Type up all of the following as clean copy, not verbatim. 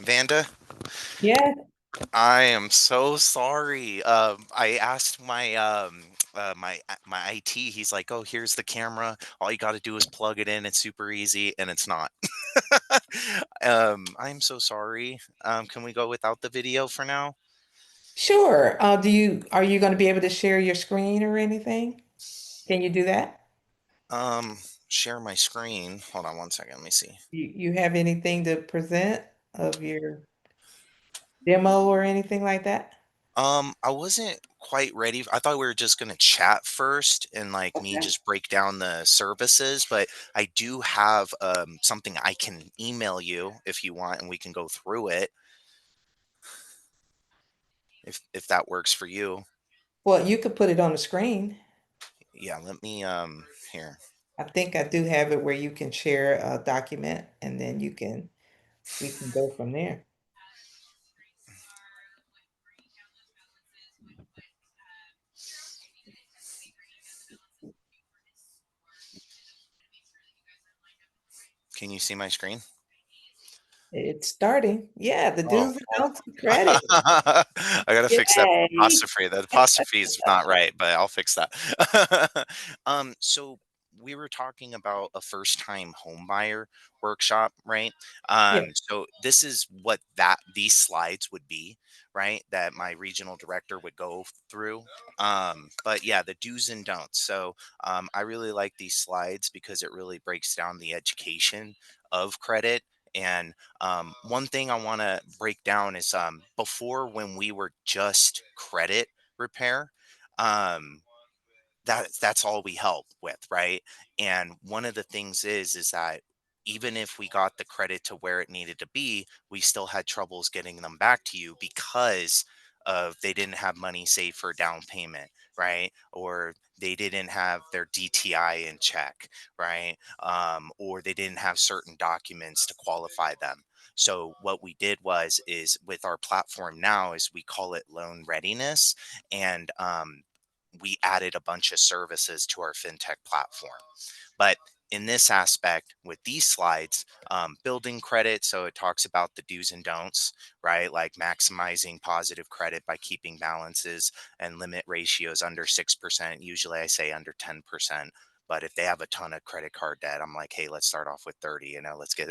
Vanda, Yeah. I am so sorry. I asked my IT. He's like, "Oh, here's the camera. All you got to do is plug it in. It's super easy," and it's not. I'm so sorry. Can we go without the video for now? Sure. Are you going to be able to share your screen or anything? Can you do that? Um, Share my screen. Hold on one second. Let me see. You have anything to present of your demo or anything like that? I wasn't quite ready. I thought we were just gonna chat first and like me Okay. just break down the services, but I do have something I can email you if you want, and we can go through it if that works for you. Well, you could put it on the screen. Yeah, let me here. I think I do have it where you can share a document and then we can go from there. Can you see my screen? It's starting. Yeah, the Oh, do's and oh. don'ts of credit. I gotta fix that Yay. apostrophe. That apostrophe is not right, but I'll fix that. So we were talking about a first-time home buyer workshop, right? Yeah. So this is what that these slides would be, right? That my regional director would go through. But yeah, the do's and don'ts. So I really like these slides because it really breaks down the education of credit and one thing I want to break down is before when we were just credit repair, um, that's all we help with, right? And one of the things is that even if we got the credit to where it needed to be, we still had troubles getting them back to you because of they didn't have money saved for down payment, right? Or they didn't have their DTI in check, right? Or they didn't have certain documents to qualify them. So what we did was is with our platform now is we call it loan readiness, and we added a bunch of services to our fintech platform. But in this aspect, with these slides, building credit, so it talks about the do's and don'ts, right? Like maximizing positive credit by keeping balances and limit ratios under 6%. Usually I say under 10%. But if they have a ton of credit card debt, I'm like, hey, let's start off with 30, let's get,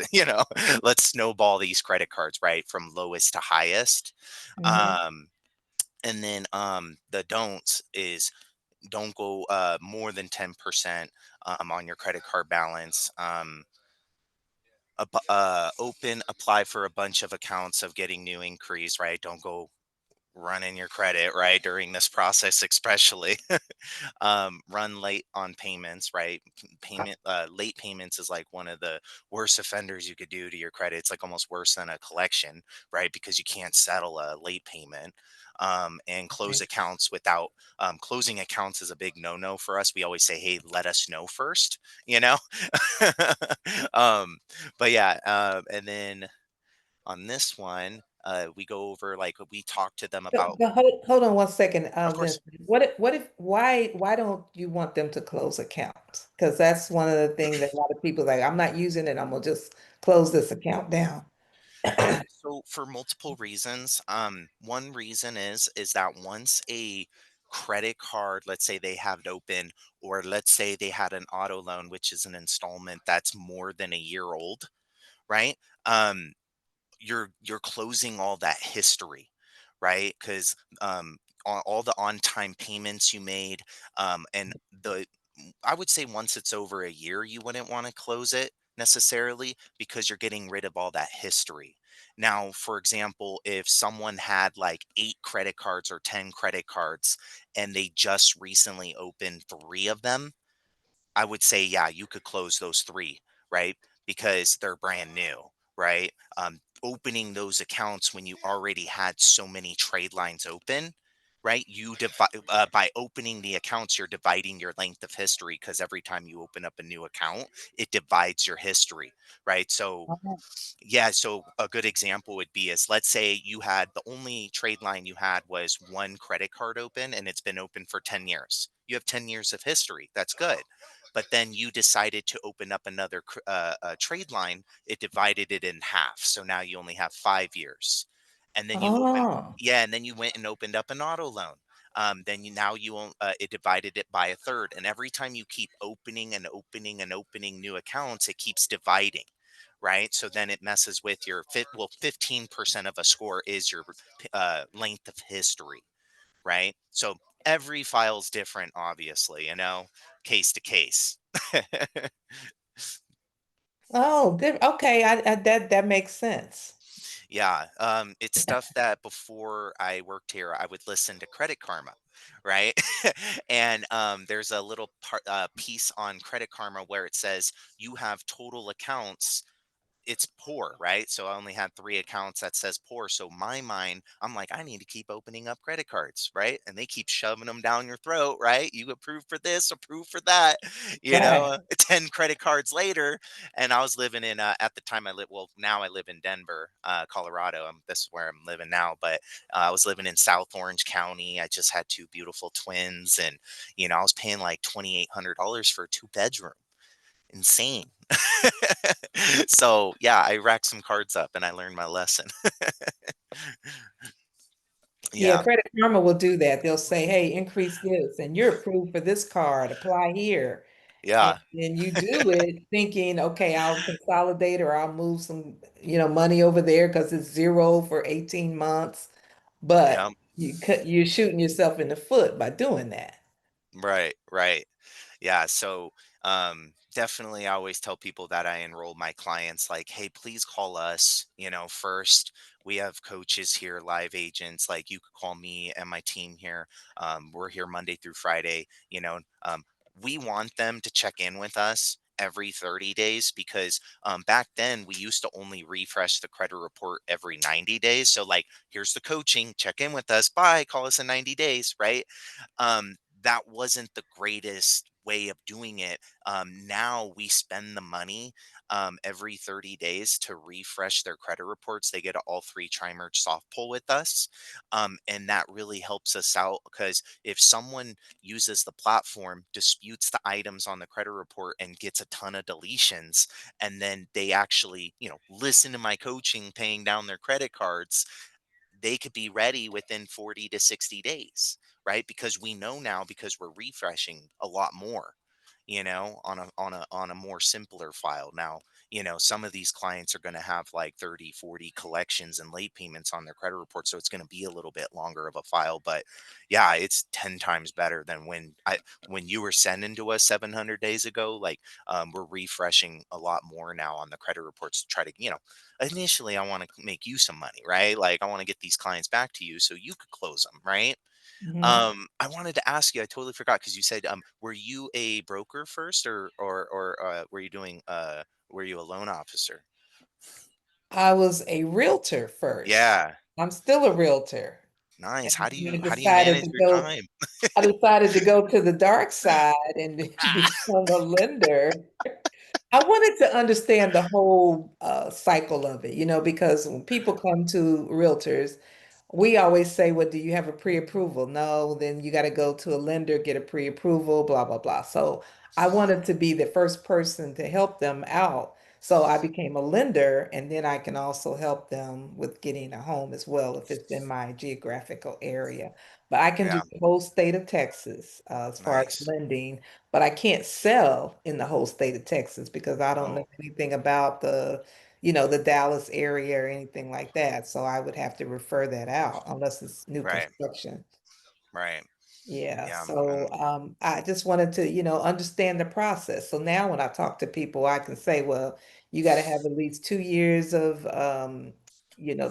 let's snowball these credit cards, right? From lowest to highest. Mhm. Um, and then the don'ts is don't go more than 10% on your credit card balance. Apply for a bunch of accounts of getting new increase, right? Don't go running your credit, right? During this process, especially. Run late on payments, right? Late payments is like one of the worst offenders you could do to your credit. It's like almost worse than a collection, right? Because you can't settle a late payment. And close Okay. accounts without closing accounts is a big no-no for us. We always say, hey, let us know first, you know. um, but yeah, and then on this one, we go over like we talk to them So, about, but hold on one second, of course. Vincent. Why don't you want them to close accounts? Because that's one of the things that a lot of people like, I'm not using it, I'm gonna just close this account down. So for multiple reasons, one reason is that once a credit card, let's say they have it open, or let's say they had an auto loan, which is an installment that's more than a year old, right? Um, you're closing all that history, right? Because all the on-time payments you made, and the I would say once it's over a year, you wouldn't want to close it necessarily because you're getting rid of all that history. Now, for example, if someone had like 8 credit cards or 10 credit cards and they just recently opened 3 of them, I would say, yeah, you could close those 3, right? Because they're brand new, right? Opening those accounts when you already had so many trade lines open, right? By opening the accounts, you're dividing your length of history because every time you open up a new account, it divides your history, right? So Oh, yeah, so a good example would be is let's say you had the only trade line you had was one credit card open and it's been open for 10 years. You have 10 years of history. That's good. but then you decided to open up another trade line, it divided it in half. So now you only have 5 years. And then you open, Oh, yeah, and then you went and opened up an auto loan. Then now it divided it by a third. And every time you keep opening and opening and opening new accounts, it keeps dividing. Right. So then it messes with your 15% of a score is your length of history, right? So every file's different, obviously, case to case. okay. That makes sense. Yeah, it's stuff that before I worked here, I would listen to Credit Karma, right? And there's a little piece on Credit Karma where it says you have total accounts, it's poor, right? So I only had 3 accounts that says poor. So my mind, I'm like, I need to keep opening up credit cards, right? And they keep shoving them down your throat, right? You approve for this, approve for that, Right. 10 credit cards later. And I was living in, at the time I live, well, now I live in Denver, Colorado. This is where I'm living now, but I was living in South Orange County. I just had 2 beautiful twins, and, I was paying like $2,800 for a 2 bedroom. Insane. So, yeah, I racked some cards up and I learned my lesson. Yeah, Yeah, Credit Karma will do that. They'll say, hey, increase this, and you're approved for this card, apply here. And yeah, then you do it thinking, okay, I'll consolidate or I'll move some, money over there because it's zero for 18 months. yeah, But you're shooting yourself in the foot by doing that. right, right. Yeah, so definitely I always tell people that I enroll my clients like, hey, please call us, first. We have coaches here, live agents, like you could call me and my team here. We're here Monday through Friday, we want them to check in with us every 30 days because back then we used to only refresh the credit report every 90 days. So like, here's the coaching, check in with us, bye, call us in 90 days, right? That wasn't the greatest way of doing it. Now we spend the money every 30 days to refresh their credit reports. They get an all 3 tri-merge soft pull with us. And that really helps us out because if someone uses the platform, disputes the items on the credit report, and gets a ton of deletions, and then they actually, listen to my coaching, paying down their credit cards, they could be ready within 40 to 60 days, right? Because we know now, because we're refreshing a lot more, on a more simpler file. Now, some of these clients are going to have like 30, 40 collections and late payments on their credit report, so it's going to be a little bit longer of a file, but yeah, it's 10 times better than when you were sending to us 700 days ago. Like, we're refreshing a lot more now on the credit reports to try to, initially I want to make you some money, right? Like, I want to get these clients back to you so you could close them, right? Mhm. I wanted to ask you, I totally forgot because you said, were you a broker first, or were you a loan officer? I was a realtor first. Yeah, I'm still a realtor. nice. And How do then I you how do you decided manage to your go, time? I decided to go to the dark side and become a lender. I wanted to understand the whole cycle of it, because when people come to realtors, we always say, well, do you have a pre-approval? No, then you got to go to a lender, get a pre-approval, blah, blah, blah. So I wanted to be the first person to help them out. So I became a lender, and then I can also help them with getting a home as well if it's in my geographical area. But I can do Yeah, the whole state of Texas as far as nice. lending, but I can't sell in the whole state of Texas because I don't know Oh, anything about the Dallas area or anything like that. So I would have to refer that out unless it's new right, construction. right. Yeah, Yeah, so I just wanted to, understand the process. So now when I talk to people, I can say, well, you got to have at least 2 years of,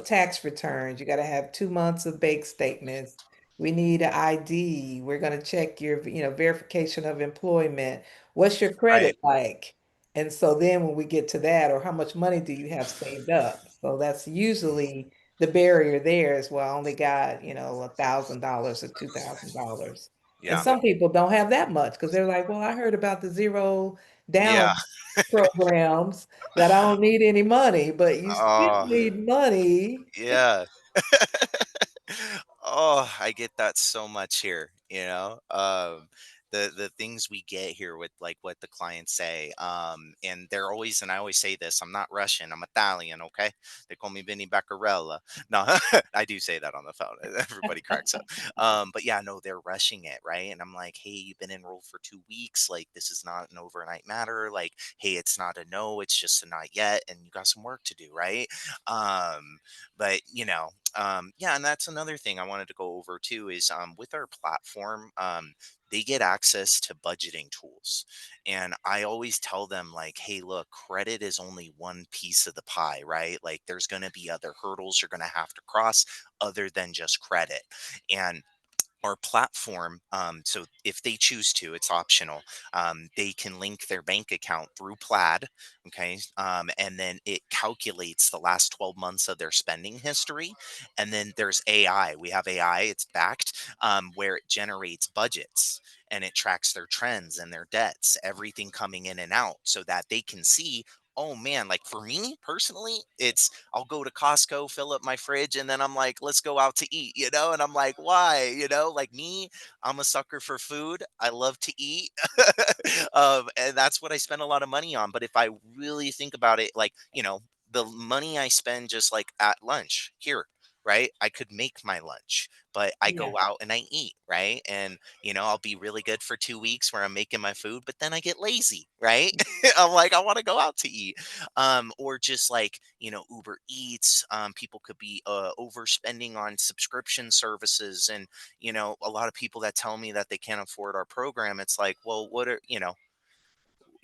tax returns. You got to have 2 months of bank statements. We need an ID. We're going to check your, verification of employment. What's your right. credit like? And so then when we get to that, or how much money do you have saved up? So that's usually the barrier there is, well, I only got, $1,000 or $2,000. And Yeah, some people don't have that much because they're like, well, I heard about the zero yeah. down programs that I don't need any money, but you still Oh, need money. yeah. Oh, I get that so much here. the things we get here with like what the clients say. And they're always, and I always say this, I'm not Russian, I'm Italian, okay? They call me Vinny Beccarella. No, I do say that on the phone. Everybody cracks up. But yeah, no, they're rushing it, right? And I'm like, hey, you've been enrolled for 2 weeks. Like, this is not an overnight matter. Like, hey, it's not a no, it's just a not yet, and you got some work to do, right? But yeah, and that's another thing I wanted to go over too is with our platform, they get access to budgeting tools. And I always tell them, like, hey, look, credit is only one piece of the pie, right? Like, there's going to be other hurdles you're going to have to cross other than just credit. And our platform, so if they choose to, it's optional, they can link their bank account through Plaid, okay, and then it calculates the last 12 months of their spending history. And then there's AI, we have AI, it's backed, where it generates budgets and it tracks their trends and their debts, everything coming in and out, so that they can see, oh man, like for me personally, it's, I'll go to Costco, fill up my fridge, and then I'm like, let's go out to eat, And I'm like, why? Like me, I'm a sucker for food. I love to eat. And that's what I spend a lot of money on. But if I really think about it, like, the money I spend just like at lunch here, right? I could make my lunch, but I Yeah. go out and I eat, right? And, I'll be really good for 2 weeks where I'm making my food, but then I get lazy, right? I'm like, I want to go out to eat. Or just like, Uber Eats. People could be overspending on subscription services. And, a lot of people that tell me that they can't afford our program, it's like, well, what are,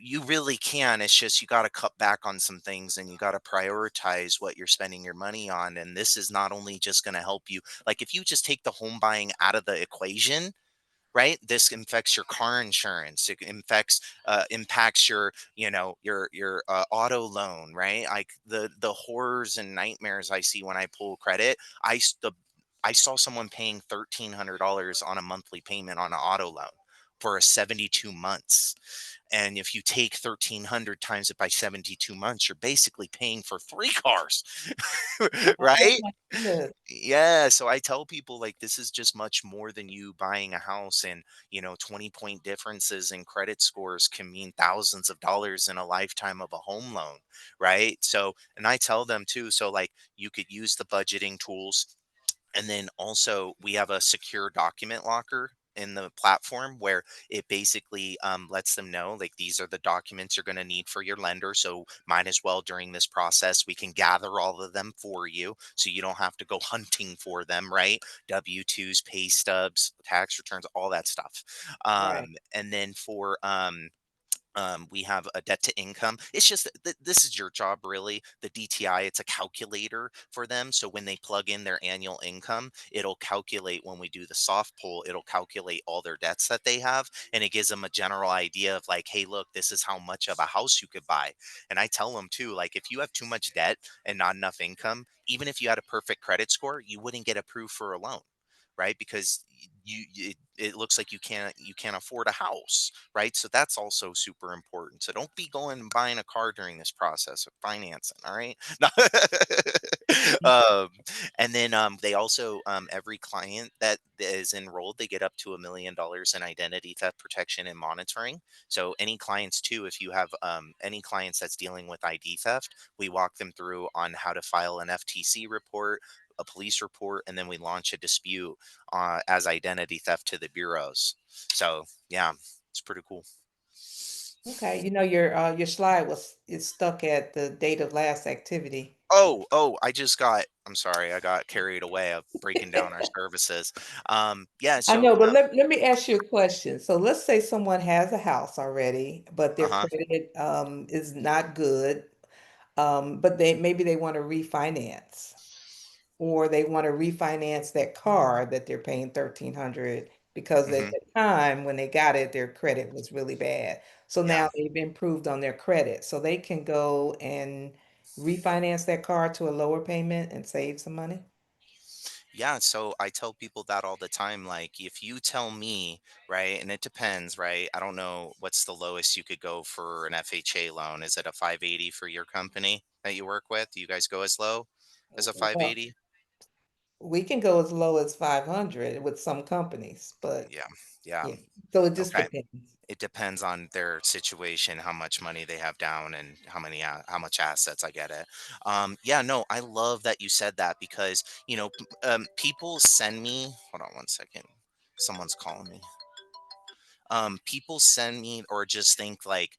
you really can. It's just you got to cut back on some things and you got to prioritize what you're spending your money on. And this is not only just going to help you, like if you just take the home buying out of the equation, right? This infects your car insurance. It impacts your, auto loan, right? Like the horrors and nightmares I see when I pull credit. I saw someone paying $1,300 on a monthly payment on an auto loan for a 72 months. And if you take 1,300 times it by 72 months, you're basically paying for three cars, Oh right? my goodness. Yeah, so I tell people like this is just much more than you buying a house, and 20-point differences in credit scores can mean thousands of dollars in a lifetime of a home loan, right? So, and I tell them too, so like you could use the budgeting tools, and then also we have a secure document locker in the platform where it basically lets them know like these are the documents you're going to need for your lender. So might as well during this process we can gather all of them for you so you don't have to go hunting for them, right? W-2s, pay stubs, tax returns, all that stuff. Right. And then for we have a debt to income. It's just that this is your job, really. The DTI, it's a calculator for them. So when they plug in their annual income, it'll calculate when we do the soft pull, it'll calculate all their debts that they have. And it gives them a general idea of like, hey, look, this is how much of a house you could buy. And I tell them too, like, if you have too much debt and not enough income, even if you had a perfect credit score, you wouldn't get approved for a loan, right? Because it looks like you can't afford a house, right? So that's also super important. So don't be going and buying a car during this process of financing, all right? um, and then they also every client that is enrolled, they get up to $1 million in identity theft protection and monitoring. So any clients too, if you have any clients that's dealing with ID theft, we walk them through on how to file an FTC report, a police report, and then we launch a dispute as identity theft to the bureaus. So yeah, it's pretty cool. Okay. Your slide is stuck at the date of last activity. Oh, I'm sorry, I got carried away of breaking down our services. Yeah, I so know, but let me ask you a question. So let's say someone has a house already, but their uh-huh. credit is not good. But maybe they want to refinance, or they want to refinance that car that they're paying 1,300 because at Hmm. the time when they got it, their credit was really bad. So Yeah. now they've improved on their credit. So they can go and refinance that car to a lower payment and save some money. Yeah, so I tell people that all the time. Like, if you tell me, right, and it depends, right? I don't know what's the lowest you could go for an FHA loan. Is it a 580 for your company that you work with? Do you guys go as low as a Well, 580? we can go as low as 500 with some companies, but Yeah, yeah. yeah. So it just Okay. depends. It depends on their situation, how much money they have down, and how much assets. I get it. Yeah, no, I love that you said that because people send me. Hold on one second. Someone's calling me. People send me or just think like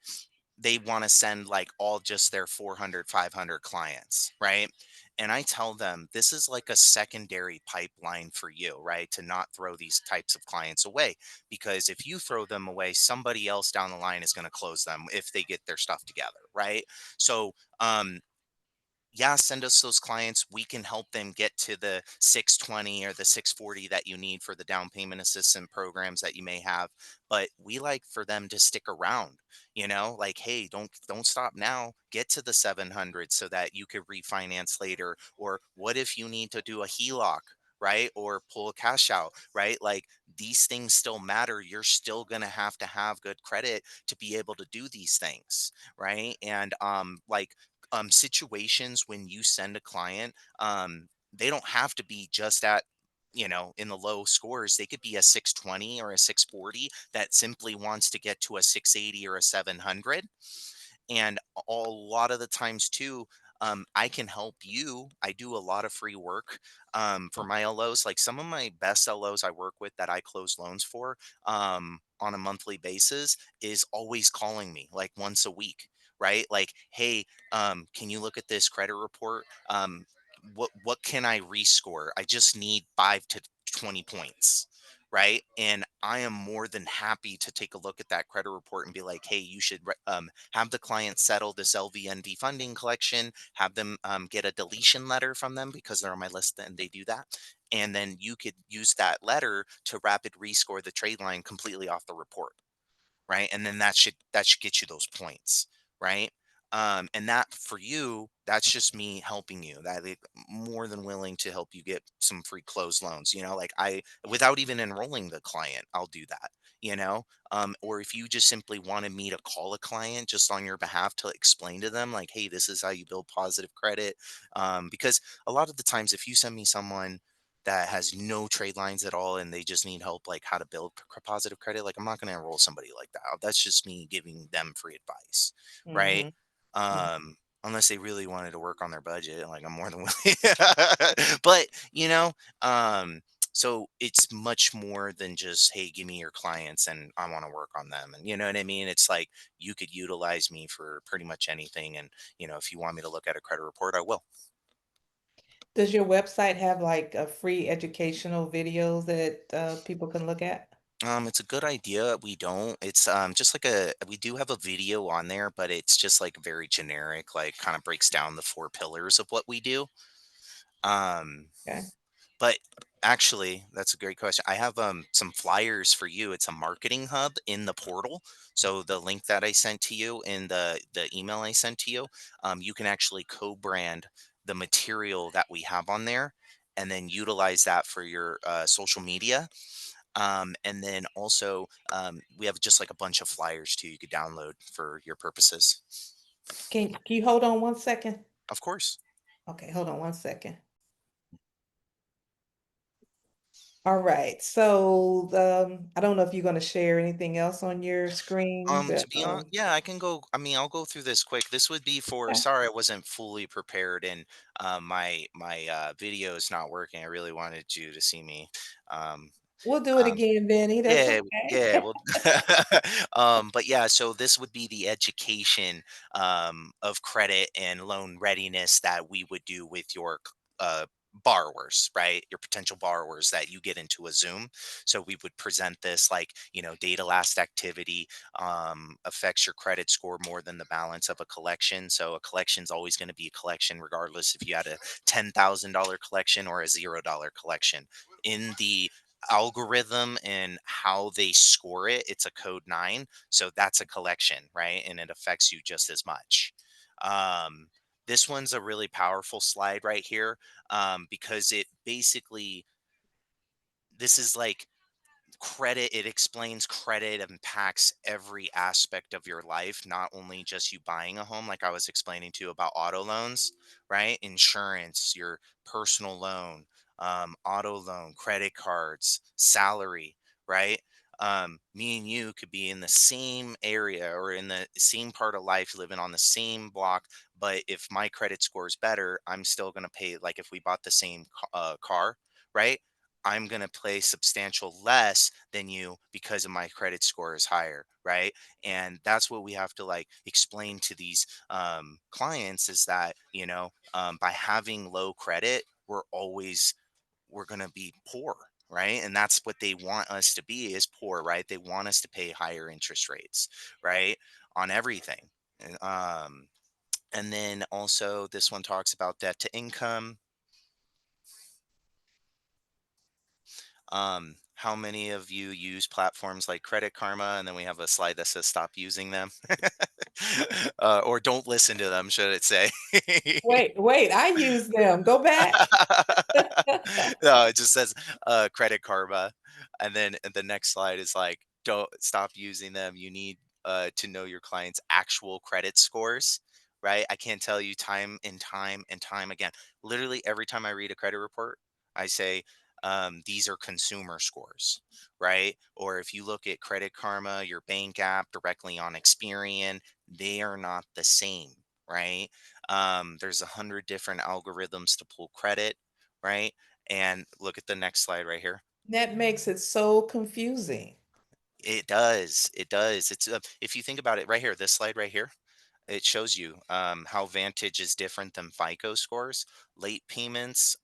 they want to send like all just their 400, 500 clients, right? And I tell them this is like a secondary pipeline for you, right? To not throw these types of clients away, because if you throw them away, somebody else down the line is going to close them if they get their stuff together, right? So yeah, send us those clients. We can help them get to the 620 or the 640 that you need for the down payment assistance programs that you may have. But we like for them to stick around, like, hey, don't stop now. Get to the 700 so that you could refinance later. Or what if you need to do a HELOC? Right, or pull a cash out, right? Like, these things still matter. You're still going to have good credit to be able to do these things, right? And like, situations when you send a client, they don't have to be just at, in the low scores. They could be a 620 or a 640 that simply wants to get to a 680 or a 700. And a lot of the times too, I can help you. I do a lot of free work for my LOs. Like, some of my best LOs I work with that I close loans for on a monthly basis is always calling me like once a week, right? Like, hey, can you look at this credit report? What can I rescore? I just need 5 to 20 points, right? And I am more than happy to take a look at that credit report and be like, hey, you should have the client settle this LVNV funding collection, have them get a deletion letter from them because they're on my list and they do that. And then you could use that letter to rapid rescore the trade line completely off the report, right? And then that should get you those points, right? And that for you, that's just me helping you. That, like, more than willing to help you get some free closed loans. Like, I, without even enrolling the client, I'll do that. Or if you just simply wanted me to call a client just on your behalf to explain to them, like, hey, this is how you build positive credit. Because a lot of the times, if you send me someone that has no trade lines at all and they just need help like how to build positive credit, like, I'm not going to enroll somebody like that. That's just me giving them free advice, right? Mhm. Mm. um Unless they really wanted to work on their budget, like, I'm more than willing. But so it's much more than just, hey, give me your clients and I want to work on them, and you know what I mean. It's like, you could utilize me for pretty much anything, and if you want me to look at a credit report, I will. Does your website have like a free educational videos that people can look at? It's a good idea. We don't. It's just like we do have a video on there, but it's just like very generic, like, kind of breaks down the four pillars of what we do. Um, Okay. but actually, that's a great question. I have some flyers for you. It's a marketing hub in the portal. So the link that I sent to you in the email I sent to you, you can actually co-brand the material that we have on there, and then utilize that for your social media. And then also, we have just like a bunch of flyers too you could download for your purposes. Can you hold on one second? Of course. Okay, hold on one second. All right. So, I don't know if you're going to share anything else on your screen, but To be honest, yeah, I can go. I mean, I'll go through this quick. This would be for. okay. Sorry, I wasn't fully prepared, and my video is not working. I really wanted you to see me. Um, We'll do it um, again, Benny. That's Yeah, okay. yeah, well, but yeah, so this would be the education of credit and loan readiness that we would do with your borrowers, right? Your potential borrowers that you get into a Zoom. So we would present this like, data last activity affects your credit score more than the balance of a collection. So a collection is always going to be a collection, regardless if you had a $10,000 collection or a $0 collection. In the algorithm and how they score it, it's a code 9. So that's a collection, right? And it affects you just as much. Um, this one's a really powerful slide right here, because it basically, this is like credit. It explains credit impacts every aspect of your life, not only just you buying a home, like I was explaining to you about auto loans, right? Insurance, your personal loan, auto loan, credit cards, salary, right? Me and you could be in the same area or in the same part of life, living on the same block. But if my credit score is better, I'm still going to pay. Like if we bought the same car, right? I'm going to pay substantial less than you because of my credit score is higher, right? And that's what we have to like explain to these clients is that, by having low credit, we're going to be poor, right? And that's what they want us to be is poor, right? They want us to pay higher interest rates, right? On everything. And, and then also this one talks about debt to income. How many of you use platforms like Credit Karma? And then we have a slide that says stop using them. Or don't listen to them, should it say? Wait, I use them. Go back. No, it just says Credit Karma. And then the next slide is like, don't stop using them. You need to know your client's actual credit scores, right? I can't tell you time and time and time again. Literally every time I read a credit report, I say, these are consumer scores, right? Or if you look at Credit Karma, your bank app directly on Experian, they are not the same, right? There's 100 different algorithms to pull credit, right? And look at the next slide right here. That makes it so confusing. It does. It does. It's if you think about it right here, this slide right here, it shows you how Vantage is different than FICO scores. Late payments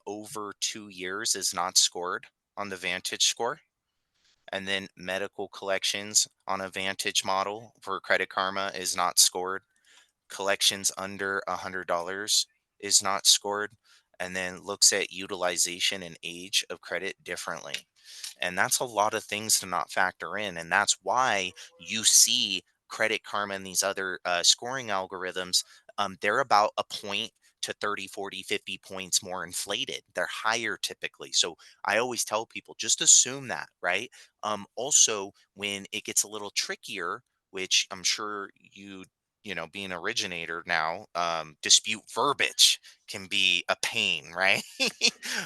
over 2 years is not scored on the Vantage score. And then medical collections on a Vantage model for Credit Karma is not scored. Collections under $100 is not scored, and then looks at utilization and age of credit differently. And that's a lot of things to not factor in. And that's why you see Credit Karma and these other scoring algorithms, they're about a point to 30, 40, 50 points more inflated. They're higher typically. So I always tell people just assume that, right? Also, when it gets a little trickier, which I'm sure being originator now, dispute verbiage can be a pain, right?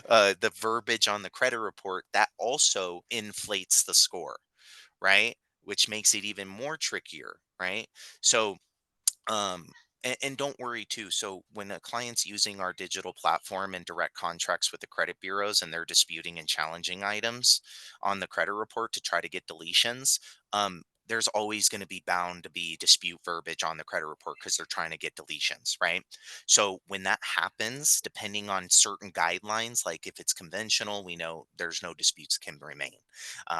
The verbiage on the credit report that also inflates the score, right? Which makes it even more trickier, right? So um, and don't worry too. So when a client's using our digital platform and direct contracts with the credit bureaus and they're disputing and challenging items on the credit report to try to get deletions, there's always going to be bound to be dispute verbiage on the credit report because they're trying to get deletions, right? So when that happens, depending on certain guidelines, like if it's conventional, we know there's no disputes can remain.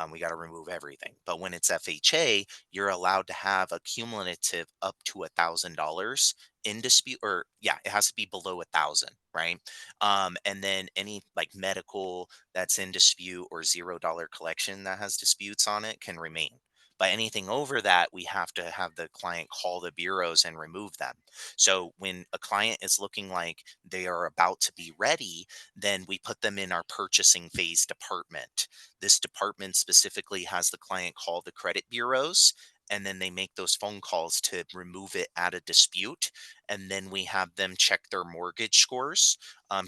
We got to remove everything. But when it's FHA, you're allowed to have a cumulative up to $1,000 in dispute, or yeah, it has to be below 1,000, right? And then any like medical that's in dispute or $0 collection that has disputes on it can remain. But anything over that, we have to have the client call the bureaus and remove them. So when a client is looking like they are about to be ready, then we put them in our purchasing phase department. This department specifically has the client call the credit bureaus, and then they make those phone calls to remove it at a dispute. And then we have them check their mortgage scores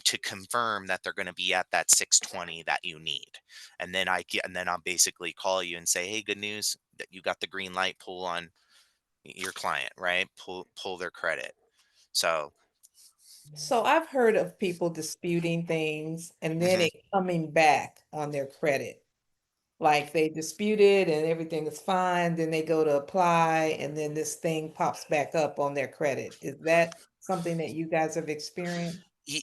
to confirm that they're going to be at that 620 that you need. And then I'll basically call you and say, hey, good news that you got the green light, pull on your client, right? Pull their credit. So So I've heard of people disputing things and then mhm. it coming back on their credit. Like they dispute it and everything is fine, then they go to apply and then this thing pops back up on their credit. Is that something that you guys have experienced?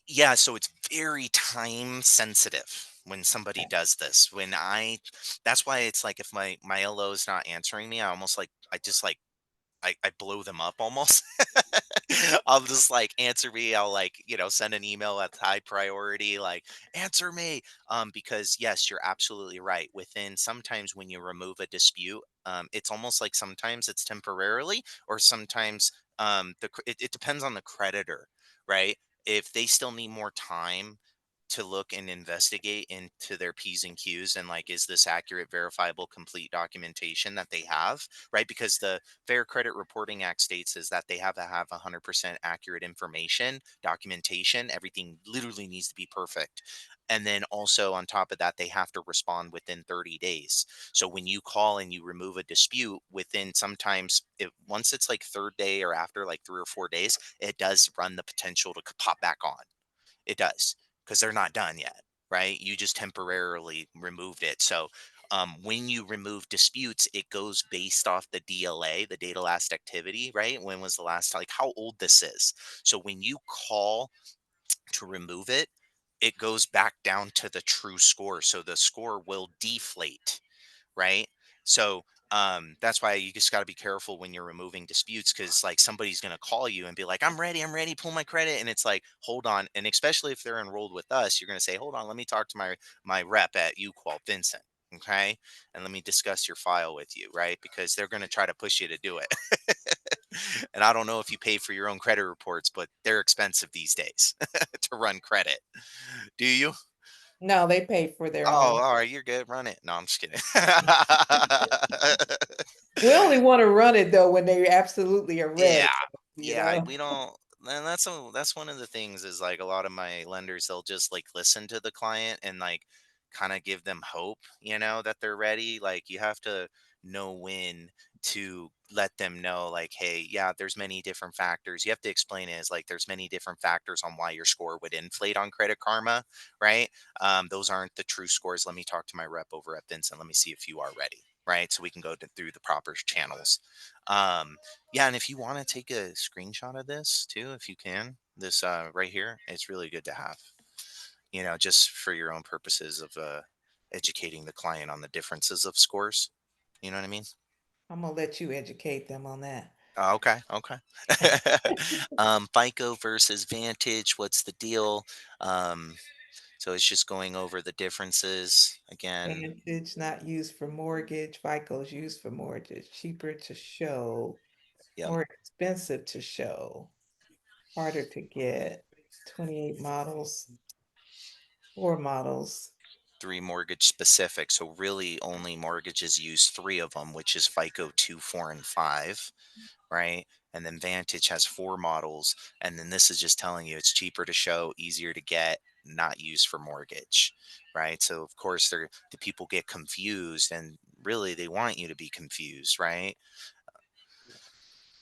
Yeah, so it's very time sensitive when somebody does this. That's why it's like if my LO is not answering me, I just like I blow them up almost. I'll just like answer me. I'll like, send an email at high priority, like answer me. Because yes, you're absolutely right. Within sometimes when you remove a dispute, it's almost like sometimes it's temporarily or sometimes it depends on the creditor, right? If they still need more time to look and investigate into their P's and Q's and like, is this accurate, verifiable, complete documentation that they have, right? Because the Fair Credit Reporting Act states is that they have to have 100% accurate information, documentation, everything literally needs to be perfect. And then also on top of that, they have to respond within 30 days. So when you call and you remove a dispute within sometimes once it's like third day or after like 3 or 4 days, it does run the potential to pop back on. It does, because they're not done yet, right? You just temporarily removed it. So when you remove disputes, it goes based off the DLA, the data last activity, right? When was the last time, like how old this is. So when you call to remove it, it goes back down to the true score. So the score will deflate, right? So that's why you just got to be careful when you're removing disputes, because like somebody's going to call you and be like, I'm ready, pull my credit. And it's like, hold on. And especially if they're enrolled with us, you're going to say, hold on, let me talk to my rep at UQual, Vincent. Okay. And let me discuss your file with you, right? Because they're going to try to push you to do it. And I don't know if you pay for your own credit reports, but they're expensive these days to run credit. Do you? No, they pay for their Oh, own. all right, you're good. Run it. No, I'm just kidding. We only want to run it though when they absolutely are Yeah. ready, you Yeah, know. we don't, and that's one of the things is like a lot of my lenders, they'll just like listen to the client and like kind of give them hope, that they're ready. Like you have to know when to let them know like, hey, yeah, there's many different factors. You have to explain it as like there's many different factors on why your score would inflate on Credit Karma, right? Those aren't the true scores. Let me talk to my rep over at Vincent. Let me see if you are ready, right? So we can go through the proper channels. Um, yeah, and if you want to take a screenshot of this too, if you can, this right here, it's really good to have, just for your own purposes of educating the client on the differences of scores. You know what I mean? I'm gonna let you educate them on that. Okay, okay. FICO versus Vantage, what's the deal? Um, so it's just going over the differences again. Vantage not used for mortgage, FICO's used for mortgage, cheaper to show, Yep. more expensive to show, harder to get, 28 models, 4 models. Three mortgage specific. So really only mortgages use three of them, which is FICO 2, 4, and 5, right? And then Vantage has 4 models. And then this is just telling you it's cheaper to show, easier to get, not used for mortgage, right? So of course the people get confused, and really they want you to be confused, right?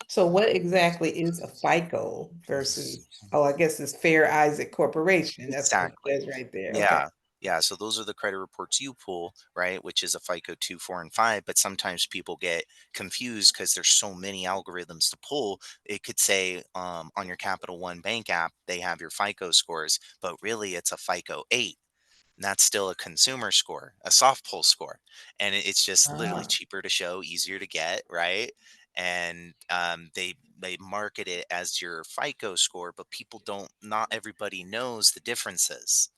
So what exactly is a FICO versus, oh, I guess it's Fair Isaac Corporation. That's what it Exactly. says right there. Okay. Yeah. Yeah. So those are the credit reports you pull, right? Which is a FICO 2, 4, and 5. But sometimes people get confused because there's so many algorithms to pull. It could say on your Capital One Bank app, they have your FICO scores, but really it's a FICO 8. And that's still a consumer score, a soft pull score. And it's just literally Ah. cheaper to show, easier to get, right? And they market it as your FICO score, but people don't, not everybody knows the differences,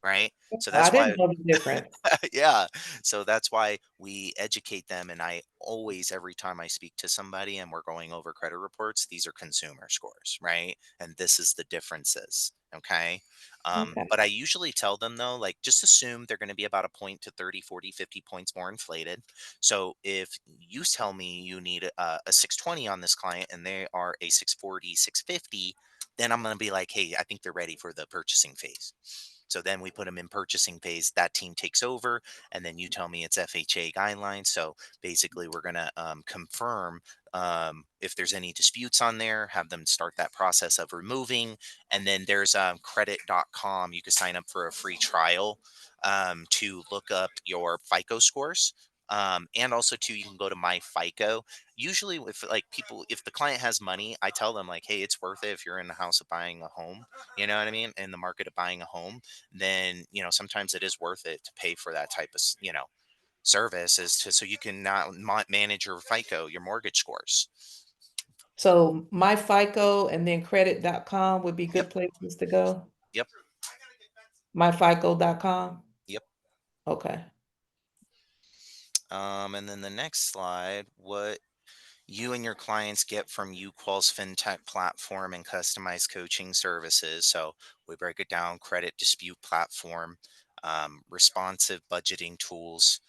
right? So I that's didn't why, know the difference. yeah. So that's why we educate them. And I always, every time I speak to somebody and we're going over credit reports, these are consumer scores, right? And this is the differences. Okay. Okay. But I usually tell them though, like just assume they're going to be about a point to 30, 40, 50 points more inflated. So if you tell me you need a 620 on this client and they are a 640, 650, then I'm going to be like, hey, I think they're ready for the purchasing phase. So then we put them in purchasing phase. That team takes over, and then you tell me it's FHA guidelines. So basically, we're going to confirm if there's any disputes on there, have them start that process of removing. And then there's credit.com. You can sign up for a free trial to look up your FICO scores. And also too, you can go to my FICO. Usually, if like people, if the client has money, I tell them like, hey, it's worth it if you're in the house of buying a home. You know what I mean? In the market of buying a home, then sometimes it is worth it to pay for that type of service, is to so you can not manage your FICO, your mortgage scores. So my FICO and then credit.com would be Yep, good places to go. yep, Myfico.com. yep. Okay. And then the next slide, what you and your clients get from UQual's fintech platform and customized coaching services. So we break it down: credit dispute platform, responsive budgeting tools,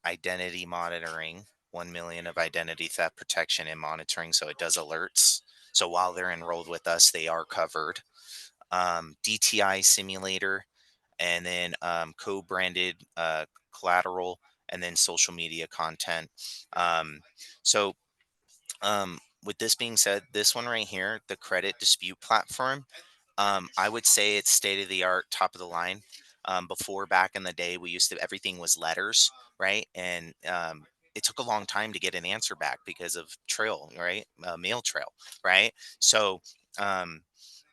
identity monitoring, 1 million of identity theft protection and monitoring. So it does alerts. So while they're enrolled with us, they are covered. DTI simulator, and then co-branded collateral, and then social media content. Um, so with this being said, this one right here, the credit dispute platform, I would say it's state of the art, top of the line. Before, back in the day, we used to, everything was letters, right? And it took a long time to get an answer back because of trail, right? Mail trail, right? So um,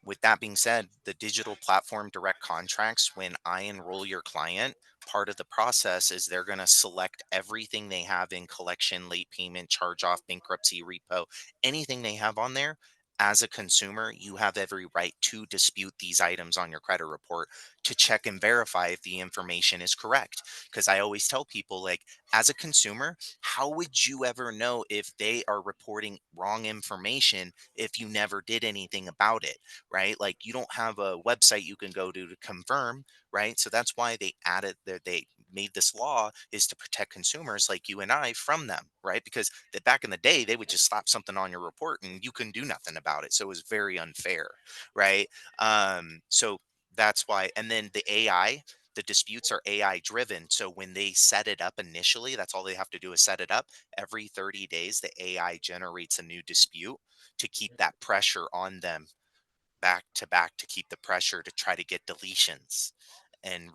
with that being said, the digital platform direct contracts, when I enroll your client, part of the process is they're going to select everything they have in collection, late payment, charge off, bankruptcy, repo, anything they have on there. As a consumer, you have every right to dispute these items on your credit report to check and verify if the information is correct. Because I always tell people, like, as a consumer, how would you ever know if they are reporting wrong information if you never did anything about it? Right? Like, you don't have a website you can go to confirm, right? So that's why they added that, they made this law, is to protect consumers like you and I from them, right? Because back in the day, they would just slap something on your report and you couldn't do nothing about it. So it was very unfair, right? So that's why. And then the AI, the disputes are AI driven. So when they set it up initially, that's all they have to do is set it up. Every 30 days, the AI generates a new dispute to keep that pressure on them, back to back, to keep the pressure to try to get deletions and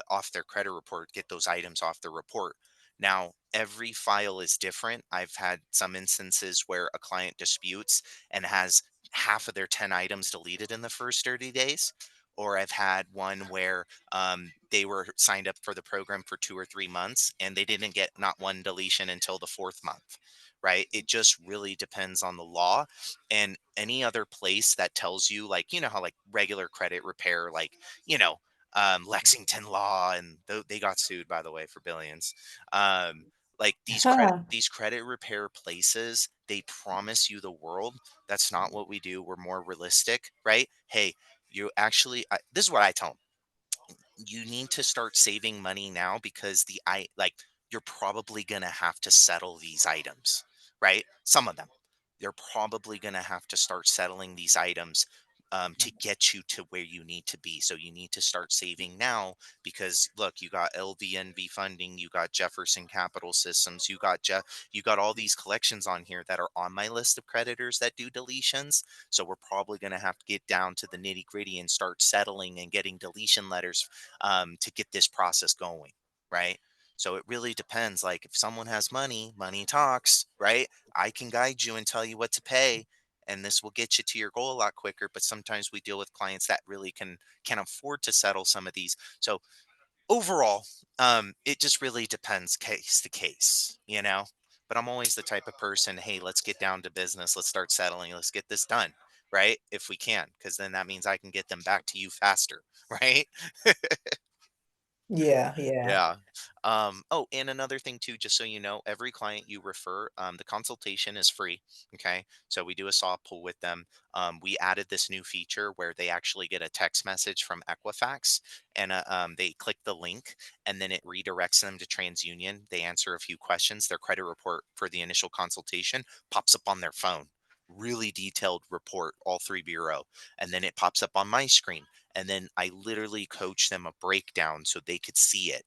off their credit report, get those items off the report. Now, every file is different. I've had some instances where a client disputes and has half of their 10 items deleted in the first 30 days. Or I've had one where they were signed up for the program for 2 or 3 months and they didn't get not one deletion until the fourth month, right? It just really depends on the law. And any other place that tells you, like, you know how like regular credit repair, like, you know, Lexington Law, and they got sued, by the way, for billions. Um, like Huh. these credit repair places, they promise you the world. That's not what we do. We're more realistic, right? Hey, you actually, this is what I tell them: you need to start saving money now, because you're probably going to have to settle these items, right? Some of them. You're probably going to have to start settling these items to get you to where you need to be. So you need to start saving now, because look, you got LVNV funding, you got Jefferson Capital Systems, you got all these collections on here that are on my list of creditors that do deletions. So we're probably going to have to get down to the nitty gritty and start settling and getting deletion letters to get this process going, right? So it really depends. Like, if someone has money, money talks, right? I can guide you and tell you what to pay, and this will get you to your goal a lot quicker. But sometimes we deal with clients that really can afford to settle some of these. So overall, it just really depends case to case, you know. But I'm always the type of person, hey, let's get down to business. Let's start settling. Let's get this done, right? If we can, because then that means I can get them back to you faster, right? Yeah, yeah. Yeah. Oh, and another thing too, just so you know, every client you refer, the consultation is free. Okay. So we do a soft pull with them. We added this new feature where they actually get a text message from Equifax, and they click the link and then it redirects them to TransUnion. They answer a few questions. Their credit report for the initial consultation pops up on their phone. Really detailed report, all three bureau. And then it pops up on my screen, and then I literally coach them a breakdown so they could see it.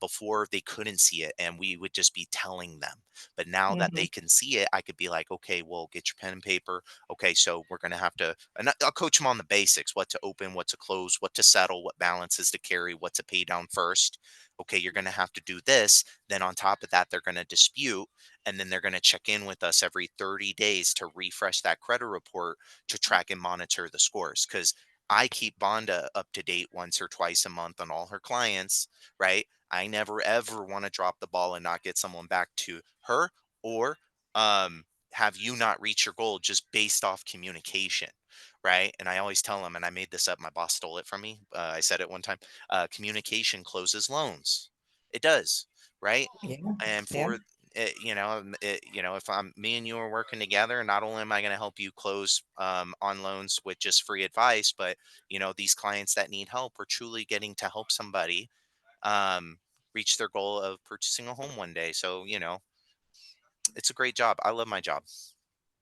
Before, they couldn't see it, and we would just be telling them. But now that Hmm. they can see it, I could be like, okay, well, get your pen and paper. Okay, so we're gonna have to, and I'll coach them on the basics: what to open, what to close, what to settle, what balances to carry, what to pay down first. Okay, you're gonna have to do this. Then on top of that, they're gonna dispute, and then they're gonna check in with us every 30 days to refresh that credit report to track and monitor the scores. Because I keep Vanda up to date once or twice a month on all her clients, right? I never ever want to drop the ball and not get someone back to her, or um, have you not reach your goal just based off communication, right? And I always tell them, and I made this up, my boss stole it from me. I said it one time: communication closes loans. It does, right? Yeah, And for yeah. if I'm me and you are working together, not only am I going to help you close on loans with just free advice, but these clients that need help are truly getting to help somebody um, reach their goal of purchasing a home one day. So it's a great job. I love my job.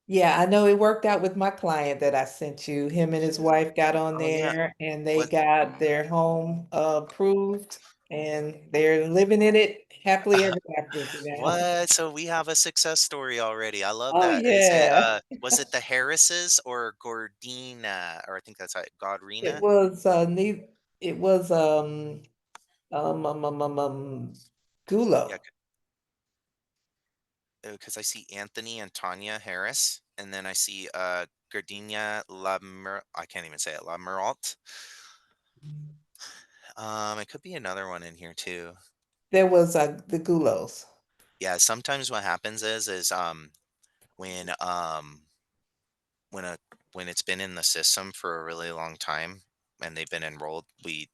Yeah, I know it worked out with my client that I sent you. Him and his wife got on Oh yeah. there and they What? got their home approved and they're living in it happily ever after now. What? So we have a success story already. I love Oh that. Is it yeah. was it the Harrises or Gordina? Or I think that's It Godrina? was it was Yeah, Gulo. because I see Anthony and Tanya Harris, and then I see Gardenia I can't even say it, Lameralt. It could be another one in here too. There was the Gulos. Yeah, sometimes what happens is when when a when it's been in the system for a really long time and they've been enrolled, we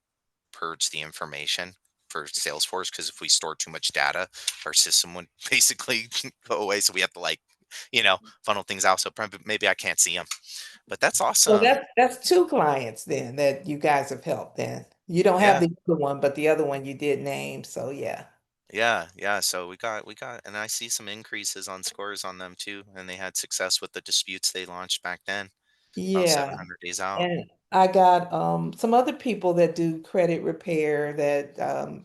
purge the information for Salesforce because if we store too much data, our system would basically go away. So we have to funnel things out. So probably maybe I can't see them, but that's So awesome. that's two clients then that you guys have helped then. You don't have Yeah. the other one, but the other one you did name. So yeah. Yeah, yeah. So we got, and I see some increases on scores on them too, and they had success with the disputes they launched back then, about Yeah. 700 days out. And I got some other people that do credit repair that